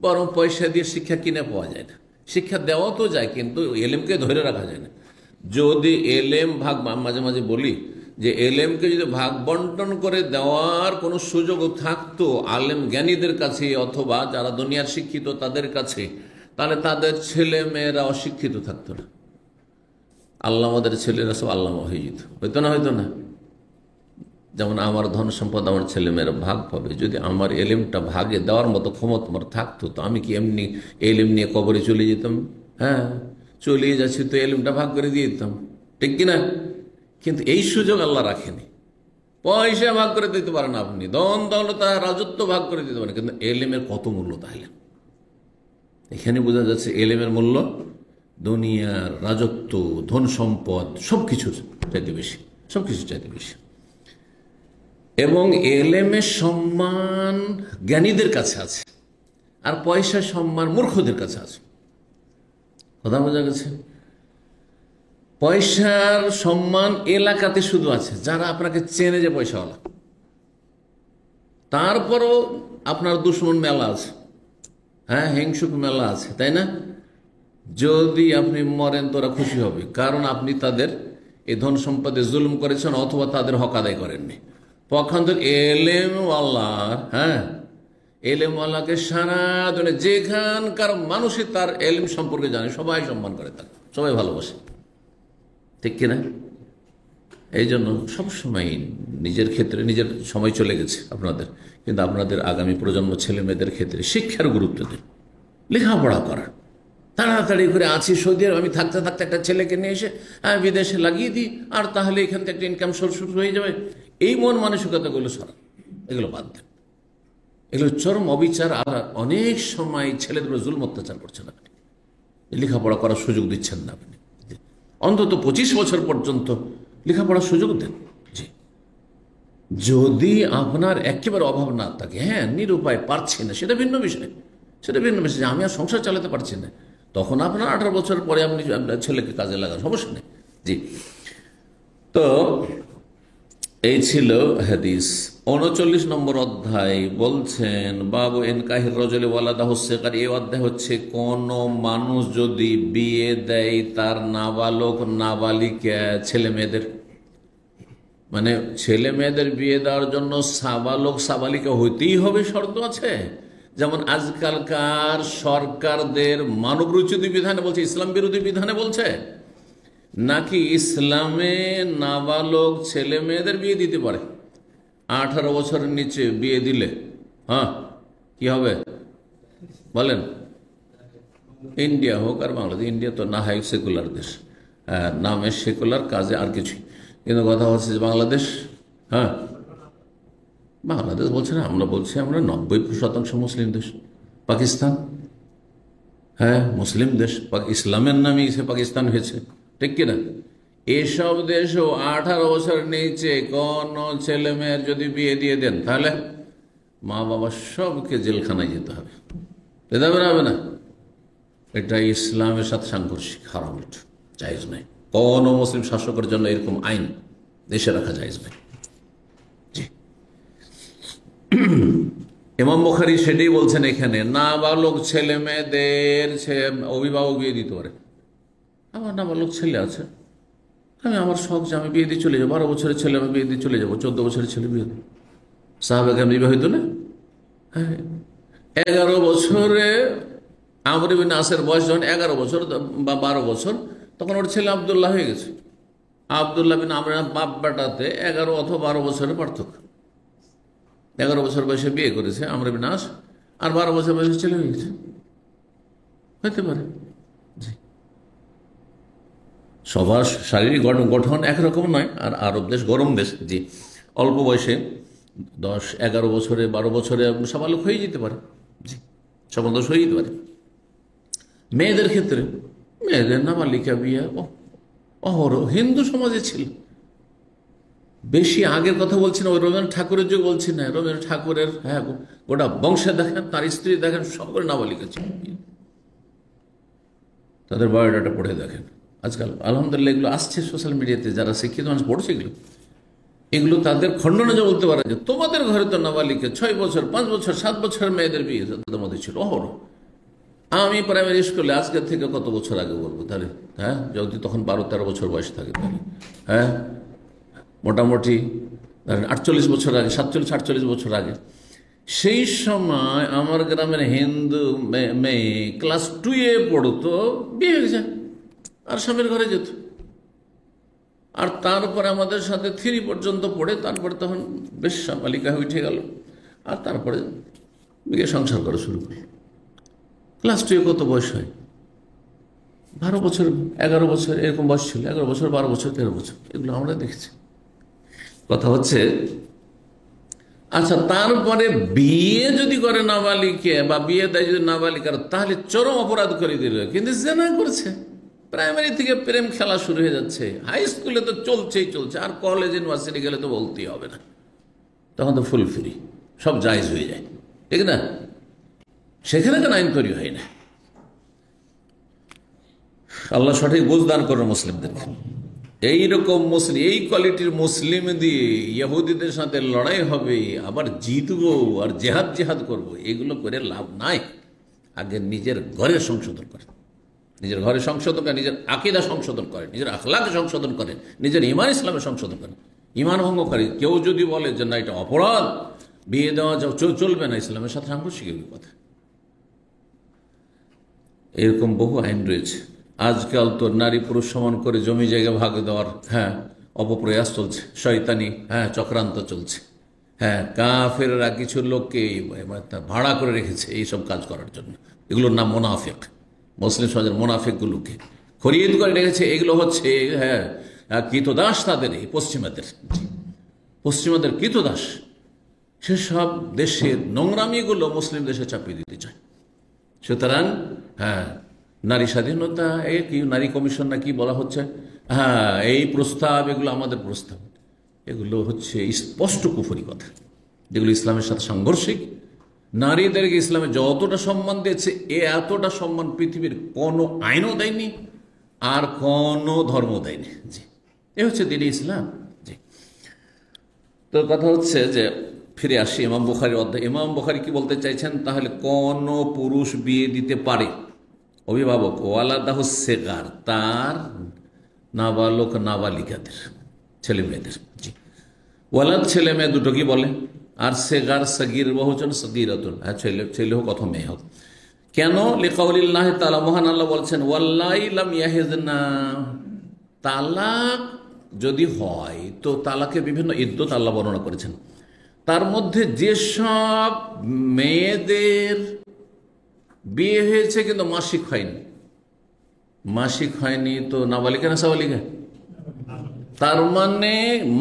বরং পয়সা দিয়ে শিক্ষা কিনে পাওয়া যায় না, শিক্ষা দেওয়া তো যায়, কিন্তু এলেমকে ধরে রাখা যায় না। যদি এলেম ভাগ, মাঝে মাঝে বলি যে এলেমকে যদি ভাগ বন্টন করে দেওয়ার কোনো সুযোগ থাকতো আলেম জ্ঞানীদের কাছে অথবা যারা দুনিয়ার শিক্ষিত তাদের কাছে, তাহলে তাদের ছেলে মেয়েরা অশিক্ষিত থাকতো না। আল্লাহ, আমাদের ছেলেরা সব আল্লামা হয়ে যেত, হইতো না? হইতো না? যেমন আমার ধন সম্পদ আমার ছেলেমেয়েরা ভাগ পাবে, যদি আমার এলেমটা ভাগে দেওয়ার মতো ক্ষমতা আমার থাকতো, তো আমি কি এমনি এলেম নিয়ে কবরে চলে যেতাম? হ্যাঁ, চলে যাচ্ছি তো এলেমটা ভাগ করে দিয়ে দিতাম, ঠিক কিনা? কিন্তু এই সুযোগ আল্লাহ রাখেনি। পয়সা ভাগ করে দিতে পারেন আপনি, ধন দৌলত রাজত্ব ভাগ করে দিতে পারেন, কিন্তু এলেমের কত মূল্য তাহলে? এখানে বোঝা যাচ্ছে এলেমের মূল্য দুনিয়ার রাজত্ব, ধন সম্পদ সবকিছুর চাইতে বেশি, সবকিছু চাইতে বেশি। এবং এলেমের সম্মান জ্ঞানীদের কাছে আছে, আর পয়সার সম্মান মূর্খদের কাছে আছে। কথা বোঝা গেছে? পয়সার সম্মান এলাকাতে শুধু আছে, যারা আপনাকে চেনে যে পয়সাওয়ালা। তারপরও আপনার দুশ্মন মেলা আছে, হ্যাঁ, হিংসুক মেলা আছে, তাই না? যদি আপনি মরেন তোরা খুশি হবে, কারণ আপনি তাদের এই ধন সম্পদে জুলুম করেছেন অথবা তাদের হক আদায় করেননি। পক্ষান্তর এলেম আল্লাহ, হ্যাঁ, এলেম আল্লাহকে সারা দুনিয়া যেখানকার মানুষই তার এলেম সম্পর্কে জানে, সবাই সম্মান করে, তাকে সবাই ভালোবাসে, ঠিক কিনা? এই জন্য সবসময় নিজের ক্ষেত্রে, নিজের সময় চলে গেছে আপনাদের, কিন্তু আপনাদের আগামী প্রজন্ম ছেলে মেয়েদের ক্ষেত্রে শিক্ষার গুরুত্ব দিন, লেখাপড়া করার। তাড়াতাড়ি করে আছি সৌদি আরব, আমি থাকতে থাকতে একটা ছেলেকে নিয়ে এসে বিদেশে লাগিয়ে দিই, আর তাহলে এখান থেকে একটা ইনকাম সোর্স শুরু হয়ে যাবে। এই মন মানসিকতাগুলো সরান, এগুলো বাদ দেন, এগুলো চরম অবিচার। আর অনেক সময় ছেলেদের জুলুম অত্যাচার করছেন আপনি, লেখাপড়া করার সুযোগ দিচ্ছেন না আপনি। অন্তত 25 বছর পর্যন্ত লেখাপড়ার সুযোগ দেন। জি, যদি আপনার একেবারে অভাব না থাকে, হ্যাঁ, নিরুপায়, পারছি না, সেটা ভিন্ন বিষয়, সেটা ভিন্ন বিষয় যে আমি আর সংসার চালাতে পারছি না, তখন আপনার 18 বছর পরে আপনি আপনার ছেলেকে কাজে লাগান, সমস্যা নেই। জি, তো এই ছিল হাদিস। 39 নম্বর অধ্যায় বলছেন বাবু এনকাহির রজলে ওয়ালাদা হুসসিগার। এই অধ্যায় হচ্ছে কোন মানুষ যদি বিয়ে দেয় তার নাবালক নাবালিকা ছেলে মেয়েদের, মানে ছেলে মেয়েদের বিয়ে দেওয়ার জন্য সাবালক সাবালিকা হইতেই হবে, শর্ত আছে। যেমন আজকালকার সরকারদের মানবরচিত বিধানে বলছে, ইসলাম বিরোধী বিধানে বলছে, নাকি ইসলামে নাবালক ছেলে মেয়েদের বিয়ে দিতে পারে? 18 বছরের নিচে বিয়ে দিলে, হ্যাঁ, কি হবে বলেন? ইন্ডিয়া হোক আর বাংলাদেশ, ইন্ডিয়া তো না হয় সেকুলার দেশ, নামে সেকুলার, কাজে আর কিছু, কিন্তু কথা হচ্ছে যে বাংলাদেশ, হ্যাঁ, বাংলাদেশ বলছে না, আমরা বলছি আমরা 90% মুসলিম দেশ। পাকিস্তান, হ্যাঁ, মুসলিম দেশ, ইসলামের নামে সে পাকিস্তান হয়েছে, ঠিক কিনা? এসব দেশও 18 বছর নিচে কোন ছেলে মেয়ের যদি বিয়ে দিয়ে দেন, তাহলে মা বাবা সবকে জেলখানায় যেতে হবে, যেতে হবে না? এটা ইসলামের সাথে সাংঘর্ষিক, হারাম, জায়েজ নাই। কোন মুসলিম শাসকের জন্য এরকম আইন দেশে রাখা জায়েজ নাই। ইমাম বুখারী সেটাই বলছেন এখানে, নাবালক ছেলে মেয়েদের অভিভাবক বিয়ে দিতে পারে। আমার নাবালক ছেলে আছে, আমি আমার শখ যে আমি বিয়ে দিয়ে চলে যাবো, 12 বছরের ছেলে আমি বিয়ে দিয়ে চলে যাবো, 14 বছরের ছেলে বিয়ে দেবো। সাহাবায়ে কেরাম বিবাহিত না? হ্যাঁ, 11 বছরে আমর ইবনে আসের বয়স যখন 11 বছর বা 12 বছর, তখন ওর ছেলে আবদুল্লাহ হয়ে গেছে। আবদুল্লাহ বিন আমর, বাপ বেটাতে 11 অথবা 12 বছরের পার্থক্য। 11 বছর বয়সে বিয়ে করেছে আমর ইবনে আস, আর 12 বছর বয়সে ছেলে হয়ে গেছে, হইতে পারে। জি, সবার শারীরিক গঠন একরকম নয়, আর আরব দেশ গরম দেশ। জি, অল্প বয়সে 10-11 বছরে 12 বছরে সাবালক হয়ে যেতে পারে। জি, সমাদোষ হয়ে যেতে পারে। মেয়েদের ক্ষেত্রে মেয়েদের নাবালিকা বিয়ে অহরহ হিন্দু সমাজে ছিল। বেশি আগের কথা বলছি না, ওই রবীন্দ্রনাথ ঠাকুরের যুগ বলছি না, রবীন্দ্রনাথ ঠাকুরের গোটা বংশে দেখেন, তার স্ত্রী দেখেন, সকলে নাবালিকা ছিল। তাদের বায়োডাটা পড়ে দেখেন। আজকাল আলহামদুলিল্লাহ এগুলো আসছে সোশ্যাল মিডিয়াতে, যারা শিক্ষিত মানুষ পড়ছে এগুলো তাদের খণ্ডনে যে বলতে পারে যে তোমাদের ঘরে তো নাবালিকা 6 বছর 5 বছর 7 বছর মেয়েদের বিয়ে তাদের মধ্যে ছিল অহরহ। আমি প্রাইমারি স্কুলে আজকের থেকে কত বছর আগে বলবো তাহলে, যদি তখন 12-13 বছর বয়স থাকে তাহলে, মোটামুটি 48 বছর আগে, 47-48 বছর আগে, সেই সময় আমার গ্রামের হিন্দু মেয়ে ক্লাস 2-এ পড়তো, বিয়ে হয়ে যায় আর স্বামীর ঘরে যেত। আর তারপরে আমাদের সাথে 3 পর্যন্ত পড়ে, তারপরে তখন বেশ বালিকা হয়ে উঠে গেল, আর তারপরে বিয়ে সংসার করা শুরু করল। ক্লাস 2-এ কত বয়স হয়? 12 বছর 11 বছর এরকম বয়স ছিল, 11 বছর 12 বছর 13 বছর, এগুলো আমরা দেখেছি। কথা হচ্ছে, আচ্ছা তারপরে বিয়ে যদি করে নাবালিকা বা বিয়ে দেয় যদি নাবালিকার, তাহলে চরম অপরাধ করে দিল। কিন্তু জেনা করছে, প্রাইমারি থেকে প্রেম খেলা শুরু হয়ে যাচ্ছে, হাই স্কুলে তো চলছেই চলছে, আর কলেজ ইউনিভার্সিটি গেলে তো বলতেই হবে না, তখন তো ফুল ফ্রি, সব জায়েজ হয়ে যায়, ঠিক না? সেখানে কেন আইন তৈরি হয় না? আল্লাহ সঠিক বুঝ দান করেন মুসলিমদেরকে। এইরকম মুসলিম, এই কোয়ালিটির মুসলিম দিয়ে ইহুদিদের সাথে লড়াই হবে, আবার জিতবো আর জেহাদ করব, এগুলো করে লাভ নাই। আগে নিজের ঘরে সংশোধন করেন, নিজের ঘরে সংশোধন করেন, নিজের আকীদা সংশোধন করেন, নিজের আখলাক সংশোধন করেন, নিজের ইমান ইসলামে সংশোধন করেন। ইমান ভঙ্গকারী কেউ যদি বলে যে না এটা অপরাধ, বিয়ে দেওয়া চলবে না, ইসলামের সাথে সাংঘর্ষিক কথা। এরকম বহু আইন রয়েছে। আজকাল তো নারী পুরুষ সমান করে জমি জায়গা ভাগ দেওয়ার অপপ্রয়াস চলছে, শয়তানি চক্রান্ত চলছে। কাফেররা কিছু লোককে ভাড়া করে রেখেছে এইসব কাজ করার জন্য। এগুলোর নাম মুনাফিক। মুসলিম সমাজের মুনাফিকগুলোকে খরিদ করে রেখেছে। এগুলো হচ্ছে কৃতদাস তাদের, এই পশ্চিমাদের কৃতদাস। সেসব দেশের নোংরামিগুলো মুসলিম দেশে চাপিয়ে দিতে চায়। সুতরাং নারী স্বাধীনতা, কি নারী কমিশন না কি বলা হচ্ছে, এই প্রস্তাব, এগুলো আমাদের প্রস্তাব, এগুলো হচ্ছে স্পষ্ট কুফরি কথা, যেগুলো ইসলামের সাথে সাংঘর্ষিক। নারীদেরকে ইসলামে যতটা সম্মান দিয়েছে, এতটা সম্মান পৃথিবীর কোনো আইনও দেয়নি, আর কোনো ধর্ম দেয়নি। জি, এ হচ্ছে দ্বীন-ই ইসলাম। জি, তো কথা হচ্ছে যে ফিরে আসি ইমাম বুখারীর অধ্যায়। ইমাম বুখারী কি বলতে চাইছেন? তাহলে কোন পুরুষ বিয়ে দিতে পারে, অভিভাবক, ওয়ালাদাহু সেগার, তার নাবালক নাবালিকাদের, ছেলে মেয়েদের। জি, ওয়ালাদ ছেলে মেয়ে দুটো কি বলে, আর সেগার সগীর বহুজন সগীরাতুন, ছেলে হোক অথবা মেয়ে হোক। কেন? লিকাউলিল্লাহি তাআলা, মহান আল্লাহ বলছেন ওয়াল্লাই লাম ইয়াহিজনা, তালাক যদি হয় তো তালাকের বিভিন্ন ইদ্দত আল্লাহ বর্ণনা করেছেন। তার মধ্যে যেসব মেয়েদের বিয়ে হয়েছে কিন্তু মাসিক হয়নি, মাসিক হয়নি তো নাবালিকা না সাবালিকা? তার মানে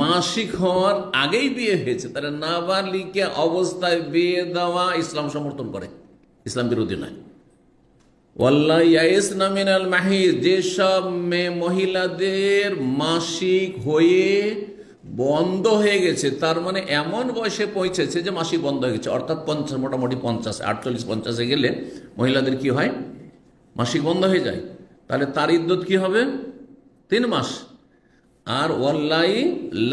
মাসিক হওয়ার আগেই বিয়ে হয়েছে, তাহলে নাবালিকা অবস্থায় বিয়ে দেওয়া ইসলাম সমর্থন করে, ইসলাম বিরোধী নয়। ওয়াল্লাহি ইয়াইসনা মিনাল মাহিদ, যেসব মেয়ে মহিলাদের মাসিক হয়ে বন্ধ হয়ে গেছে, তার মানে এমন বয়সে পৌঁছেছে যে মাসিক বন্ধ হয়ে গেছে, অর্থাৎ 50, মোটামুটি 50, 48-50 গেলে মহিলাদের কি হয়, মাসিক বন্ধ হয়ে যায়। তাহলে তার ইদ্দত কি হবে? 3 মাস। আর ওয়াল্লাহি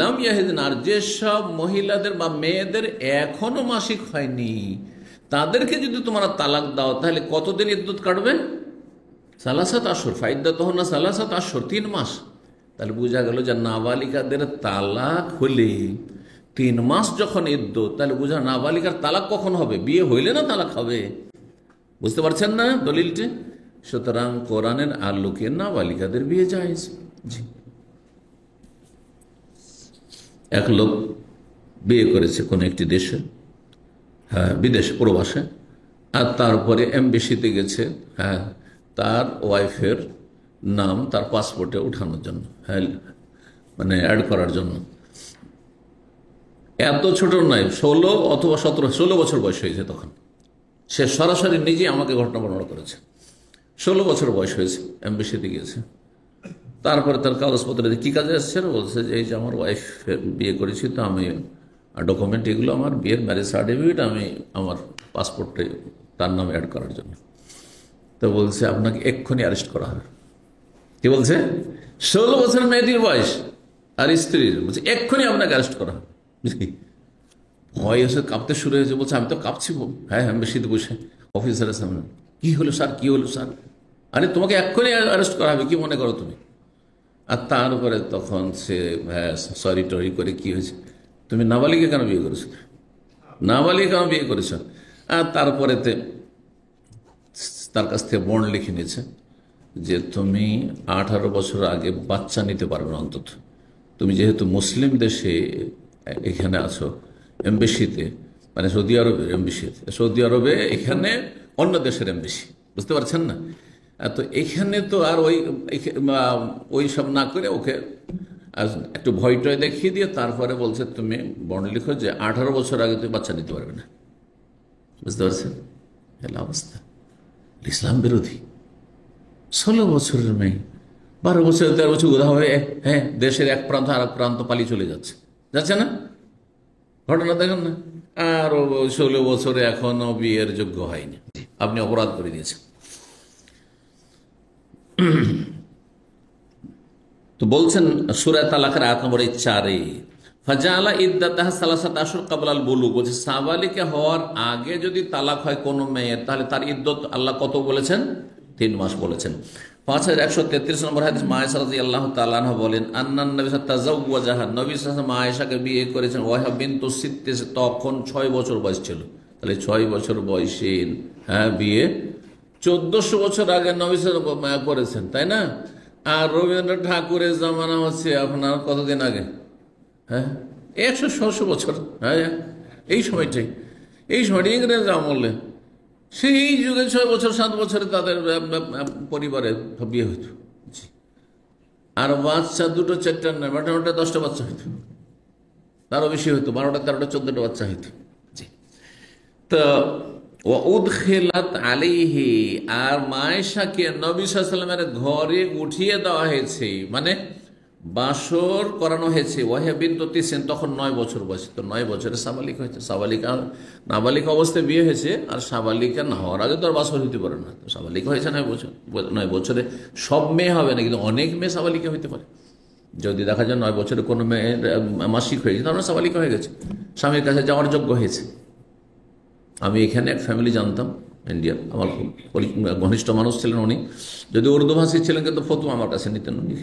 লাম ইয়াহিদিন, আর যেসব মহিলাদের বা মেয়েদের এখনো মাসিক হয়নি, তাদেরকে যদি তোমরা তালাক দাও, তাহলে কতদিন ইদ্দত কাটবে? সালাসাত আশহুর, ফাইদ্দাতুহুন্না সালাসাত আশহুর, 3 মাস। তাহলে বোঝা গেল যে নাবালিকাদের তালাক হলে 3 মাস যখন ইদ্দত, তাহলে বোঝা নাবালিকার তালাক কখন হবে? বিয়ে হইলে না তালাক হবে। বুঝতে পারছেন না দলিলটি? সুতরাং কোরআনের আলোকে নাবালিকাদের বিয়ে জায়েজ। জি, এক লোক বিয়ে করেছে কোন একটি দেশে, বিদেশ প্রবাসে, আর তারপরে এমবেসিতে গেছে তার ওয়াইফের নাম তার পাসপোর্টে উঠানোর জন্য, মানে অ্যাড করার জন্য। এত ছোট নয়, 16 অথবা 17, 16 বছর বয়স হয়েছে তখন। সে সরাসরি নিজে আমাকে ঘটনা বর্ণনা করেছে। 16 বছর বয়স হয়েছে, এমবেসিতে গিয়েছে। তারপরে তার কাগজপত্র কি কাজে আসছেন, বলছে যে এই যে আমার ওয়াইফ বিয়ে করেছি, তো আমি ডকুমেন্ট এগুলো আমার বিয়ের ম্যারেজ সার্টিফিকেট আমি আমার পাসপোর্টে তার নামে অ্যাড করার জন্য। তো বলছে আপনাকে এক্ষুনি অ্যারেস্ট করা হবে। কি বলছে? 16 বছর মেয়েটির বয়স আর স্ত্রীর, বলছে এক্ষুনি আপনাকে অ্যারেস্ট করা হবে। ভয় এসে কাঁপতে শুরু হয়েছে, বলছে আমি তো কাঁপছি। হ্যাঁ হ্যাঁ, বেশিতে বসে অফিসারের সামনে, কি হলো স্যার, কি হলো স্যার? আরে তোমাকে এক্ষুনি অ্যারেস্ট করা হবে, কি মনে করো তুমি? আর তার উপরে তখন সে সরি টরি করে, কি হয়েছে, তুমি নাবালিকা কেন বিয়ে করেছো, নাবালিকা কেন বিয়ে করেছো? আর তারপরেতে তার কাছ থেকে বন্ড লিখে নিয়েছে যে তুমি 18 বছর আগে বাচ্চা নিতে পারবে না অন্তত। তুমি যেহেতু মুসলিম দেশে এখানে আছো, এমবেসিতে, মানে সৌদি আরবের এমবেসিতে, সৌদি আরবে এখানে অন্য দেশের এমবেসি, বুঝতে পারছেন না? তো এখানে তো আর ওই সব না করে ওকে একটু ভয়টয় দেখিয়ে দিয়ে তারপরে বলছে তুমি বন্ড লিখো যে 18 বছর আগে তুমি বাচ্চা নিতে পারবে না। বুঝতে পারছেন এলা অবস্থা? ইসলাম বিরোধী। 16 বছরের মেয়ে, 12 বছর 13 বছর উদা হয়ে, হ্যাঁ, দেশের এক প্রান্ত আর এক প্রান্ত পালিয়ে চলে যাচ্ছে, যাচ্ছে না? ঘটনা দেখেন না? আর 16 বছরে এখনো বিয়ের যোগ্য হয়নি, আপনি অপরাধ করে দিয়েছেন। তো বলছেন সূরা তালাকের আয়াত নম্বর 4-এ, ফাজালা ইদ্দাতাহা সালাসাত আশহুর ক্বাবলাল বুলুগ, বলছে সাবালিকা হওয়ার আগে যদি তালাক হয় কোনো মেয়ের, তাহলে তার ইদ্দত আল্লাহ কত বলেছেন? 3 মাস বলেছেন। 5133 নম্বর হাদিস, মা আয়েশা রাদিয়াল্লাহু তাআলা আনহা বলেন, আন্নান নবী তাযাওয়াজাহা, নবী সাল্লাল্লাহু আলাইহি ওয়াসাল্লাম মা আয়েশাকে বিয়ে করেছেন, ওয়াহা বিনতু সিত্তিস, তখন 6 বছর বয়স ছিল। তাহলে 6 বছর বয়সে বিয়ে 1400 বছর আগে নবী সাল্লাল্লাহু আলাইহি ওয়াসাল্লাম করেছেন, তাই না? আর রবীন্দ্রনাথ ঠাকুরের জামানা হচ্ছে আপনার কতদিন আগে? হ্যাঁ, 100-100 বছর। হ্যাঁ, এই সময়টাই, এই সময়টা ইংরেজ আমলে, সেই যুগে 6 বছর 7 বছরে তাদের পরিবারে বিয়ে হইত। আর বাচ্চা 2টো 4টা নয়, মোটামুটি 10টা বাচ্চা হইত, তারও বেশি হইতো, 12টা 13টা 14টা বাচ্চা হইত। জি। তো উদখিলাত আলাইহি, আর মায়েশাকে নবী সাল্লাল্লাহু আলাইহি ওয়াসাল্লামের ঘরে উঠিয়ে দেওয়া হয়েছে, মানে বাসর করানো হয়েছে। ওয়াহিয়া বিনতু তিসিন, তখন 9 বছর বয়স। তো 9 বছরে সাবালিকা হয়েছে। সাবালিকা, নাবালিকা অবস্থায় বিয়ে হয়েছে, আর সাবালিকা না হওয়ার আগে তো আর বাসর হইতে পারে না। তো সাবালিকা হয়েছে 9 বছর। 9 বছরে সব মেয়ে হবে না, কিন্তু অনেক মেয়ে সাবালিকা হইতে পারে। যদি দেখা যায় 9 বছরে কোনো মেয়ের মাসিক হয়ে গেছে, তাহলে সাবালিকা হয়ে গেছে, স্বামীর কাছে যাওয়ার যোগ্য হয়েছে। আমি এখানে এক ফ্যামিলি জানতাম, ইন্ডিয়ার, আমার ঘনিষ্ঠ মানুষ ছিলেন উনি, যদি উর্দু ভাষী ছিলেন, কিন্তু ফতোয়া আমার কাছে নিতেন উনি।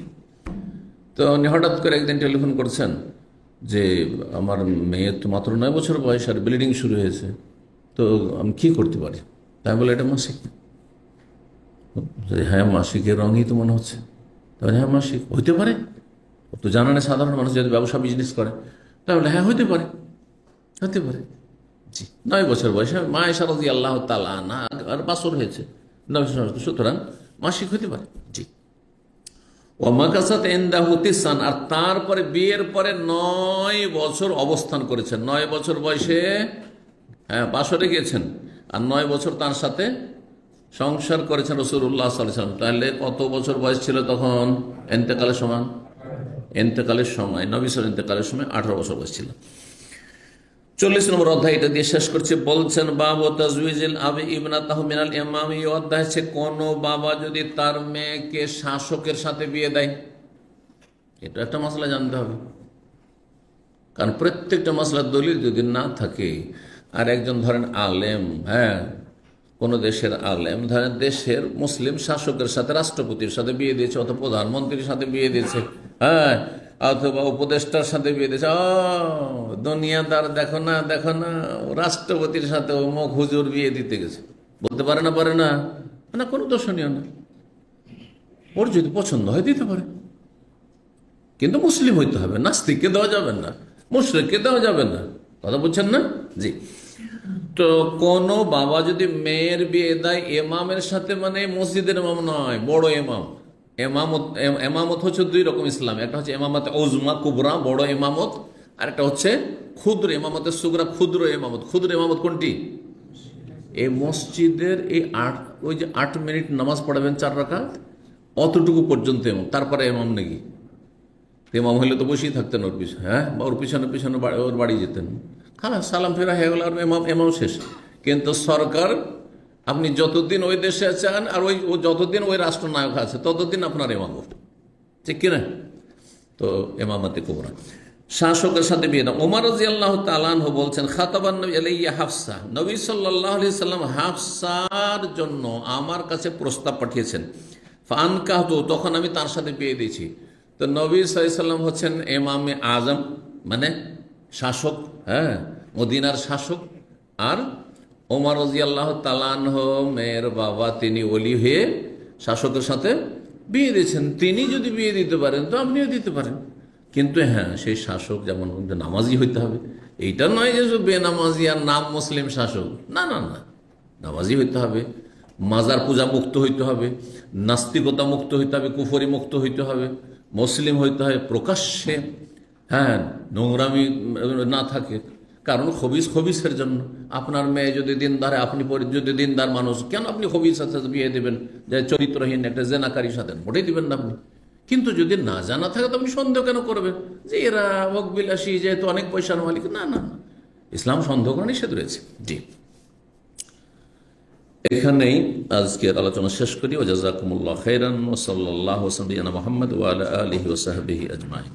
তো উনি হঠাৎ করে একদিন টেলিফোন করছেন যে আমার মেয়ের তো মাত্র 9 বছর বয়স আর ব্লিডিং শুরু হয়েছে, তো আমি কী করতে পারি? তাই বলে এটা মাসিক? হ্যাঁ, মাসিকের রঙই তো মনে হচ্ছে। তাহলে হ্যাঁ, মাসিক হইতে পারে, ও তো জানা নেই, সাধারণ মানুষ যদি ব্যবসা বিজনেস করে, তাহলে হ্যাঁ হইতে পারে, হতে পারে। জি, 9 বছর বয়সে মা আয়েশা রাদিয়াল্লাহু তাআলা আনহা আর বাসর হয়েছে, সুতরাং মাসিক হতে পারে। জি। ওয়ামাকাসাত ইনদাহু তিসান, আর তারপরে বিয়ের পরে 9 বছর অবস্থান করেছেন। 9 বছর বয়সে বাসরে গিয়েছেন, আর 9 বছর তার সাথে সংসার করেছেন রাসূলুল্লাহ সাল্লাল্লাহু আলাইহি ওয়াসাল্লাম। তাহলে কত বছর বয়স ছিল তখন? ইন্তেকালের সময়, ইন্তেকালের সময়, নবী সাল্লাল্লাহু ইন্তেকালের সময় 18 বছর বয়স ছিল। 40 নম্বর অধ্যায়, এটা দিয়ে শেষ করছে। বলছেন বাবু তাজউইজিল আবি ইবনাতাহু মিনাল ইমাম, এই অধ্যায় হচ্ছে কোন বাবা যদি তার মেয়েকে শাসকের সাথে বিয়ে দেয়। এটা একটা মাসলা জানতে হবে, কারণ প্রত্যেকটা মাসলার দলিল যদি না থাকে, আর একজন ধরেন আলেম, হ্যাঁ, কোন দেশের আলেম ধরেন দেশের মুসলিম শাসকের সাথে, রাষ্ট্রপতির সাথে বিয়ে দিয়েছে, অথবা প্রধানমন্ত্রীর সাথে বিয়ে দিয়েছে, হ্যাঁ, অথবা উপদেষ্টার সাথে বিয়ে দিয়েছে, দুনিয়াদার দেখো না, দেখো না, রাষ্ট্রপতির সাথে অমুক হুজুর বিয়ে দিতে গেছে, বলতে পারে না, পারে না, না, কোনো দর্শনীয় না। ওর যদি পছন্দ হয় দিতে পারে, কিন্তু মুসলিম হইতে হবে, নাস্তিককে দেওয়া যাবে না, মুশরিককে দেওয়া যাবে না। কথা বুঝছেন না? জি। তো কোন বাবা যদি মেয়ের বিয়ে দেয় ইমামের সাথে, মানে মসজিদের ইমাম নয়, বড় ইমাম। এমামত হচ্ছে 2 রকম ইসলাম, একটা হচ্ছে ইমামত উজমা কুবরা, বড় ইমামত, আর একটা হচ্ছে ক্ষুদ্র ইমামতের সুগরা, ক্ষুদ্র ইমামত। ক্ষুদ্র ইমামত কোনটি? এই মসজিদের ওই যে 8 মিনিট নামাজ পড়াবেন 4 রাকাত, অতটুকু পর্যন্ত এমাম, তারপরে এমাম নাকি? এমাম হইলে তো বসেই থাকতেন ওর পিছনে, হ্যাঁ, বা ওর পিছনে পিছনে ওর বাড়ি যেতেন, খালাস সালাম ফেরা হয়ে গেল আর এমাম শেষ। কিন্তু সরকার, আপনি যতদিন ওই দেশে আছেন আর ও যতদিন ওই রাষ্ট্রনায়ক আছে ততদিন আপনার এমাম, ঠিক কিনা? তো এমামাতে কোবরা, শাসকের সাথে বিয়ে না। ওমর রাদিয়াল্লাহু তাআলা আনহু বলছেন, খাতাবান নবী আলাইহি হাফসা, নবী সাল্লাল্লাহু আলাইহি সাল্লাম হাফসার জন্য আমার কাছে প্রস্তাব পাঠিয়েছেন। ফানকাহতু, তখন আমি তার সাথে বিয়ে দিয়েছি। তো নবী সাল্লাল্লাহু আলাইহি সাল্লাম হচ্ছেন ইমামে আজম, মানে শাসক, হ্যাঁ, মদিনার শাসক। আর ওমর রাদিয়াল্লাহু তাআলা আনহু মেয়ের বাবা, তিনি ওলি হয়ে শাসকের সাথে বিয়ে দিয়েছেন। তিনি যদি বিয়ে দিতে পারেন তো আপনিও দিতে পারেন, কিন্তু হ্যাঁ, সেই শাসক যেমন নামাজি হইতে হবে। এইটা নয় যে বেনামাজি আর নাম মুসলিম শাসক, না না না, নামাজি হইতে হবে, মাজার পূজা মুক্ত হইতে হবে, নাস্তিকতা মুক্ত হইতে হবে, কুফরি মুক্ত হইতে হবে, মুসলিম হইতে হবে প্রকাশ্যে, হ্যাঁ, নোংরামি না থাকে। কারণ খবিসের জন্য আপনার মেয়ে যদি দিনদার, আপনি যদি দিনদার মানুষ, কেন আপনি খবিসের সাথে বিয়ে দেবেন? যে চরিত্রহীন একটা জেনাকারীর সাথে মোটেই দিবেন না আপনি। কিন্তু যদি না জানা থাকে তো আপনি সন্দেহ কেন করবেন যে এরা ভোগবিলাসী, যেহেতু অনেক পয়সার মালিক? না না না, ইসলাম সন্দেহ করা নিষেধ রয়েছে। জি, এখানেই আজকের আলোচনা শেষ করি। ওয়া জাযাকুমুল্লাহু খাইরান ওয়া সাল্লাল্লাহু আলা মুহাম্মদ ওয়া আলা আলিহি ওয়া সাহবিহি আজমাইন।